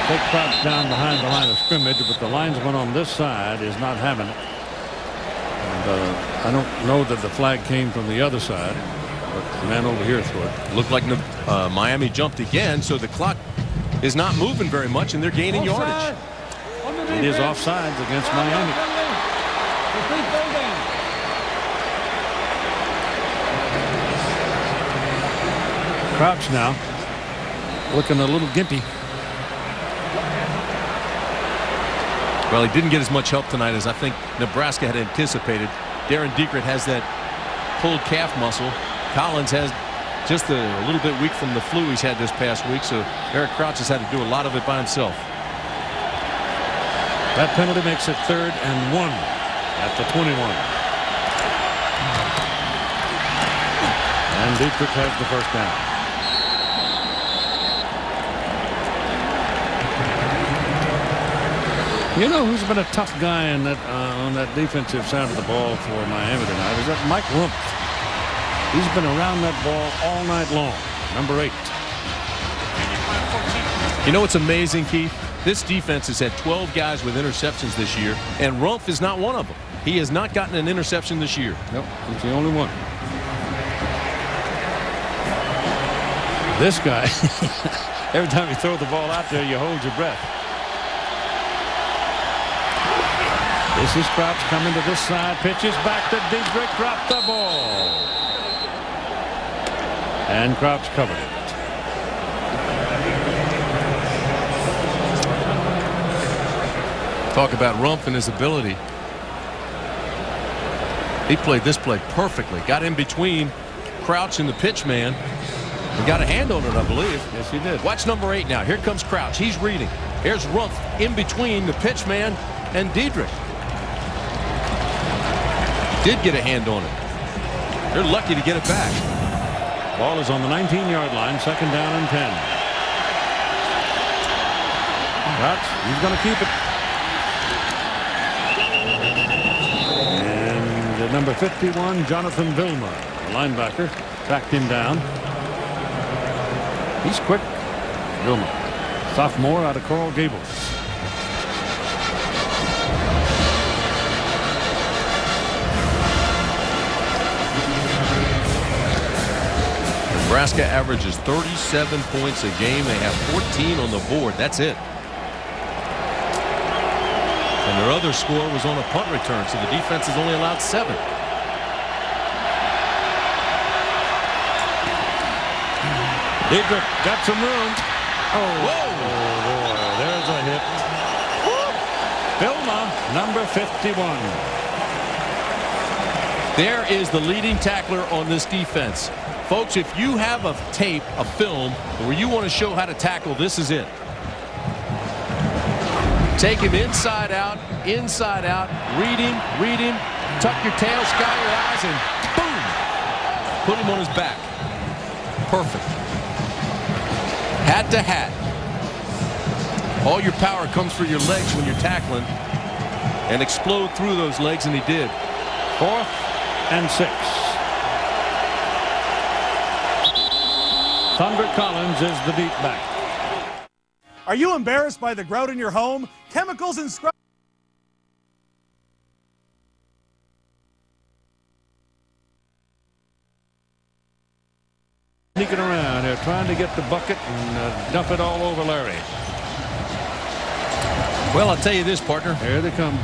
Take Crouch down behind the line of scrimmage, but the linesman on this side is not having it. And I don't know that the flag came from the other side, but the man over here threw it. Looked like Miami jumped again, so the clock is not moving very much, and they're gaining yardage. It is offsides against Miami. Repeat 3rd down. Crouch now looking a little gimpy. Well, he didn't get as much help tonight as I think Nebraska had anticipated. Darren Diedrich has that pulled calf muscle. Collins has just a little bit weak from the flu he's had this past week, so Eric Crouch has had to do a lot of it by himself. That penalty makes it 3rd and 1 at the 21. And Diedrich has the first down. You know who's been a tough guy in that on that defensive side of the ball for Miami tonight? Is that Mike Rumpf. He's been around that ball all night long. Number 8. You know what's amazing, Keith? This defense has had 12 guys with interceptions this year, and Rumph is not one of them. He has not gotten an interception this year. Nope, he's the only one. This guy, every time you throw the ball out there, you hold your breath. This is Crouch coming to this side. Pitches back to Diedrich. Dropped the ball. And Crouch covered it. Talk about Rumph and his ability. He played this play perfectly. Got in between Crouch and the pitch man. And got a hand on it, I believe. Yes, he did. Watch number 8 now. Here comes Crouch. He's reading. Here's Rumph in between the pitch man and Diedrich. Did get a hand on it. They're lucky to get it back. Ball is on the 19-yard line. 2nd down and 10. Crouch, he's going to keep it. And number 51, Jonathan Vilma, the linebacker, tracked him down. He's quick. Vilma, sophomore out of Coral Gables. Nebraska averages 37 points a game. They have 14 on the board. That's it. And their other score was on a punt return, so the defense has only allowed 7. Diedrich got some room. Oh, whoa. Oh, boy, there's a hit. Vilma, number 51. There is the leading tackler on this defense. Folks, if you have a tape, a film, where you want to show how to tackle, this is it. Take him inside out, read him, tuck your tail, sky your eyes, and boom! Put him on his back. Perfect. Hat to hat. All your power comes through your legs when you're tackling, and explode through those legs, and he did. 4th and 6. Thunder Collins is the deep back. Are you embarrassed by the grout in your home? Chemicals and scrub. Sneaking around here, trying to get the bucket and dump it all over Larry. Well, I'll tell you this, partner. Here they come.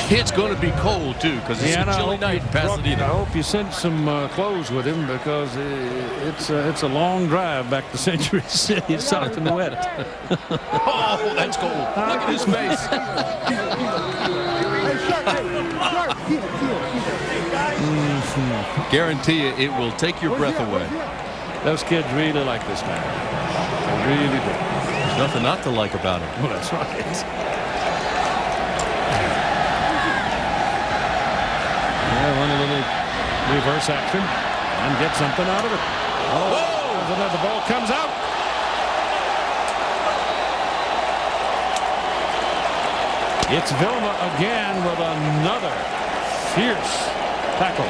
It's going to be cold, too, because it's a chilly night in Pasadena. I hope you sent some clothes with him, because it's a long drive back to Century City. It's soft and wet. Oh, that's cold. Look at his face. Guarantee you, it will take your breath away. Those kids really like this man. They really do. There's nothing not to like about him. Well, that's right. Run a little reverse action and get something out of it. Oh, the ball comes out. It's Vilma again with another fierce tackle.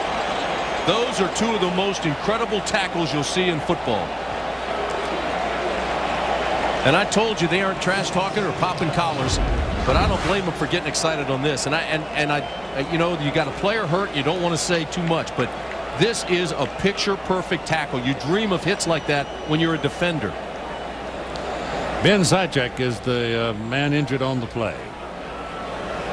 Those are 2 of the most incredible tackles you'll see in football. And I told you they aren't trash talking or popping collars, but I don't blame them for getting excited on this. And I you know, you got a player hurt, you don't want to say too much, but this is a picture-perfect tackle. You dream of hits like that when you're a defender. Ben Zajac is the man injured on the play.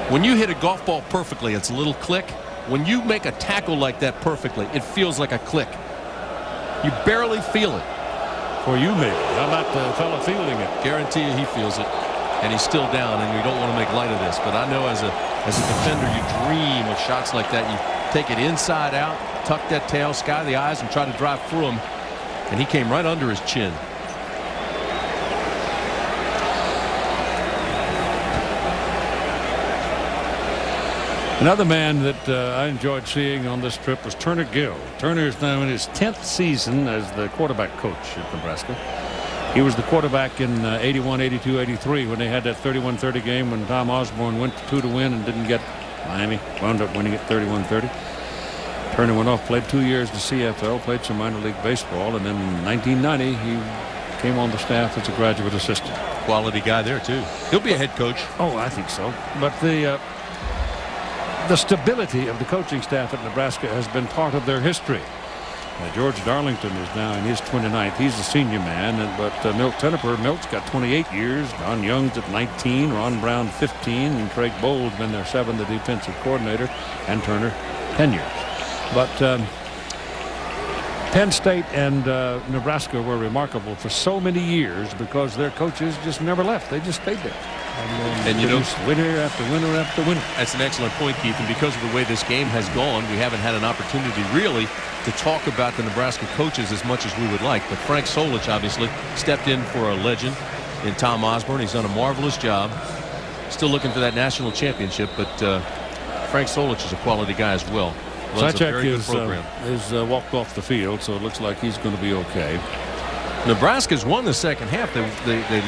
When you hit a golf ball perfectly, it's a little click. When you make a tackle like that perfectly, it feels like a click. You barely feel it. For you, maybe. How about the fella fielding it? Guarantee you he feels it. And he's still down, and we don't want to make light of this. But I know as a defender, you dream of shots like that. You take it inside out, tuck that tail, sky the eyes, and try to drive through him. And he came right under his chin. Another man that I enjoyed seeing on this trip was Turner Gill. Turner is now in his 10th season as the quarterback coach at Nebraska. He was the quarterback in 81, 82, 83 when they had that 31-30 game when Tom Osborne went to 2 to win and didn't get Miami. Wound up winning at 31-30. Turner went off, played 2 years in the CFL, played some minor league baseball, and then in 1990 he came on the staff as a graduate assistant. quality guy there, too. He'll be a head coach. Oh, I think so. But the stability of the coaching staff at Nebraska has been part of their history. George Darlington is now in his 29th. He's a senior man, but Milt Tenopir, Milt's got 28 years. Don Young's at 19, Ron Brown 15, and Craig Bold's been their 7th defensive coordinator, and Turner 10 years. But Penn State and Nebraska were remarkable for so many years because their coaches just never left. They just stayed there. And you know, winner after winner after winner. That's an excellent point, Keith. And because of the way this game has gone, we haven't had an opportunity really to talk about the Nebraska coaches as much as we would like. But Frank Solich obviously stepped in for a legend in Tom Osborne. He's done a marvelous job. Still looking for that national championship, but Frank Solich is a quality guy as well. Sychak is walked off the field, so it looks like he's going to be okay. Nebraska's won the second half. They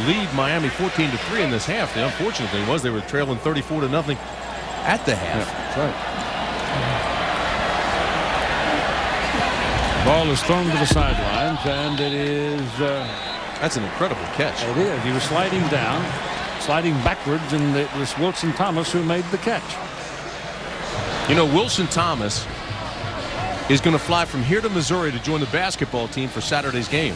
lead Miami 14-3 in this half. The unfortunate thing was they were trailing 34-0 at the half. Yeah, that's right. Ball is thrown to the sidelines, and it is. That's an incredible catch. It is. He was sliding down, sliding backwards, and it was Wilson Thomas who made the catch. You know, Wilson Thomas is going to fly from here to Missouri to join the basketball team for Saturday's game.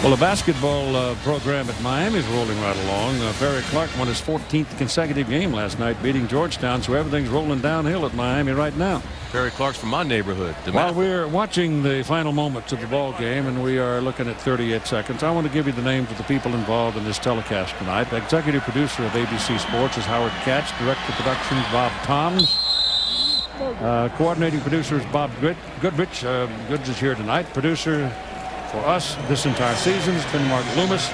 Well, the basketball program at Miami is rolling right along. Barry Clark won his 14th consecutive game last night, beating Georgetown, so everything's rolling downhill at Miami right now. Barry Clark's from my neighborhood. While we're watching the final moments of the ball game, and we are looking at 38 seconds, I want to give you the names of the people involved in this telecast tonight. Executive producer of ABC Sports is Howard Katz. Director of Productions, Bob Toms. Coordinating producer is Bob Goodrich. Goods is here tonight. Producer for us this entire season has been Mark Loomis.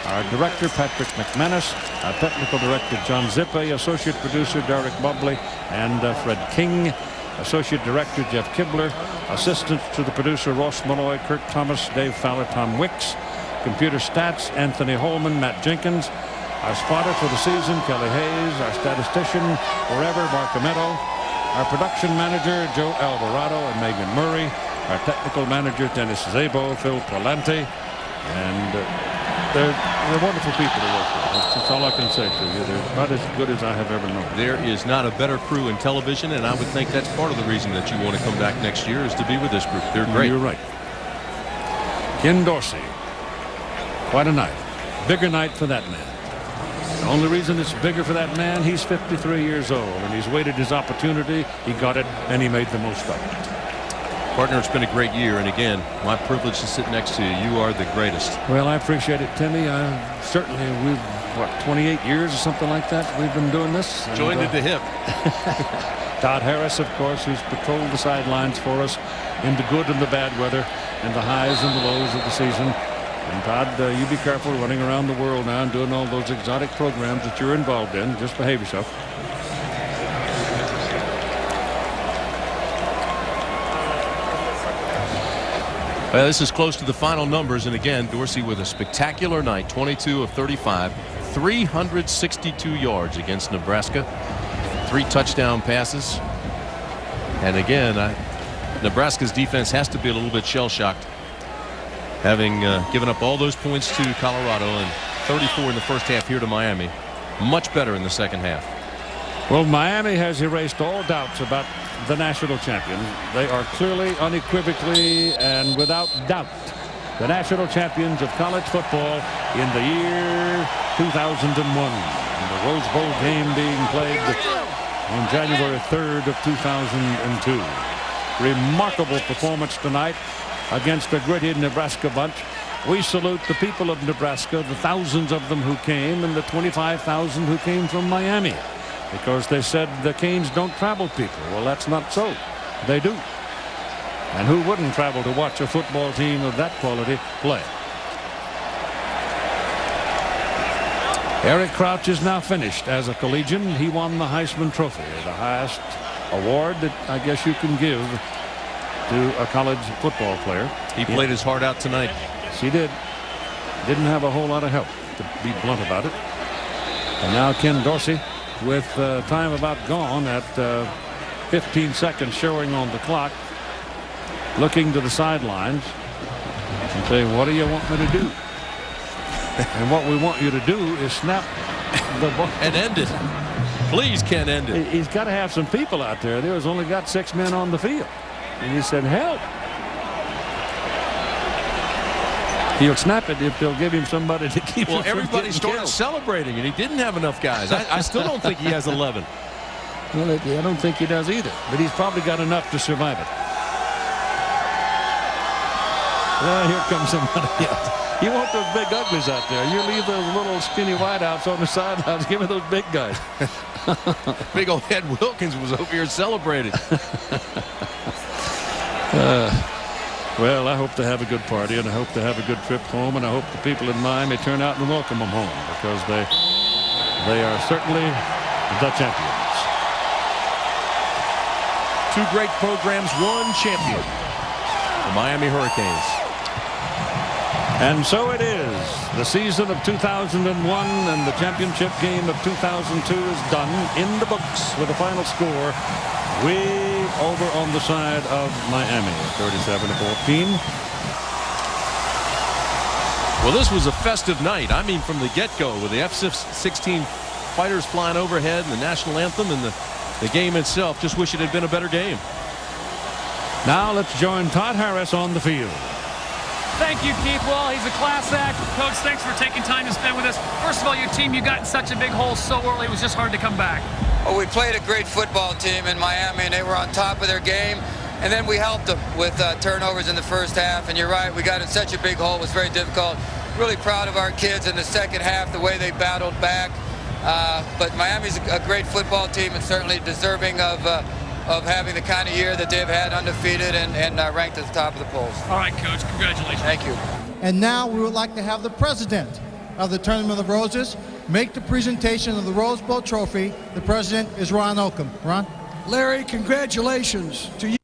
Our director, Patrick McManus. Our technical director, John Zippe. Associate producer, Derek Bubley and Fred King. Associate director, Jeff Kibler. Assistants to the producer, Ross Malloy, Kirk Thomas, Dave Fowler, Tom Wicks. Computer stats, Anthony Holman, Matt Jenkins. Our spotter for the season, Kelly Hayes. Our statistician forever, Mark Ametto. Our production manager, Joe Alvarado and Megan Murray. Our technical manager, Dennis Zabo, Phil Palante. And they're wonderful people to work with. That's all I can say to you. They're about as good as I have ever known. There is not a better crew in television, and I would think that's part of the reason that you want to come back next year is to be with this group. They're great. You're right. Ken Dorsey. Quite a night. Bigger night for that man. The only reason it's bigger for that man, he's 53 years old, and he's waited his opportunity. He got it, and he made the most of it. Partner, it's been a great year, and again, my privilege to sit next to you. You are the greatest. Well, I appreciate it, Timmy. Certainly, we've, 28 years or something like that we've been doing this. Joined at the hip. Todd Harris, of course, who's patrolled the sidelines for us in the good and the bad weather and the highs and the lows of the season. And Todd, you be careful running around the world now and doing all those exotic programs that you're involved in. Just behave yourself. Well, this is close to the final numbers, and again, Dorsey with a spectacular night, 22 of 35, 362 yards against Nebraska, 3 touchdown passes. And again, Nebraska's defense has to be a little bit shell-shocked, having given up all those points to Colorado and 34 in the first half here to Miami. Much better in the second half. Well, Miami has erased all doubts about the national champion. They are clearly, unequivocally, and without doubt the national champions of college football in the year 2001. And the Rose Bowl game being played on January 3rd of 2002. Remarkable performance tonight against a gritty Nebraska bunch. We salute the people of Nebraska, the thousands of them who came, and the 25,000 who came from Miami. Because they said the Canes don't travel people. Well, that's not so. They do. And who wouldn't travel to watch a football team of that quality play? Eric Crouch is now finished as a collegian. He won the Heisman Trophy, the highest award that I guess you can give to a college football player. He played his heart out tonight. Yes, he did. Didn't have a whole lot of help, to be blunt about it. And now Ken Dorsey, with time about gone at 15 seconds showing on the clock, looking to the sidelines and saying, what do you want me to do? And what we want you to do is snap the ball. And end it. Please, Ken, end it. He's got to have some people out there. There's only got 6 men on the field. And he said, help. He'll snap it if they'll give him somebody to keep him from everybody getting started killed. celebrating, and he didn't have enough guys. I still don't think he has 11. Well, I don't think he does either. But he's probably got enough to survive it. Here comes somebody else. You want those big uglies out there. You leave those little skinny wideouts on the sidelines. Give me those big guys. Big old Ed Wilkins was over here celebrating. Well, I hope they have a good party, and I hope they have a good trip home, and I hope the people in Miami turn out and welcome them home, because they are certainly the champions. 2 great programs, 1 champion. The Miami Hurricanes. And so it is. The season of 2001 and the championship game of 2002 is done in the books with a final score way over on the side of Miami, 37-14. Well, this was a festive night. I mean, from the get-go, with the F-16 fighters flying overhead and the national anthem and the game itself. Just wish it had been a better game. Now let's join Todd Harris on the field. Thank you, Keith. Well, he's a class act. Coach, thanks for taking time to spend with us. First of all, your team, you got in such a big hole so early, it was just hard to come back. Well, we played a great football team in Miami, and they were on top of their game. And then we helped them with turnovers in the first half. And you're right, we got in such a big hole. It was very difficult. Really proud of our kids in the second half, the way they battled back. But Miami's a great football team and certainly deserving of having the kind of year that they've had, undefeated and ranked at the top of the polls. All right, Coach. Congratulations. Thank you. And now we would like to have the president of the Tournament of Roses make the presentation of the Rose Bowl trophy. The president is Ron Oakham. Ron? Larry, congratulations to you.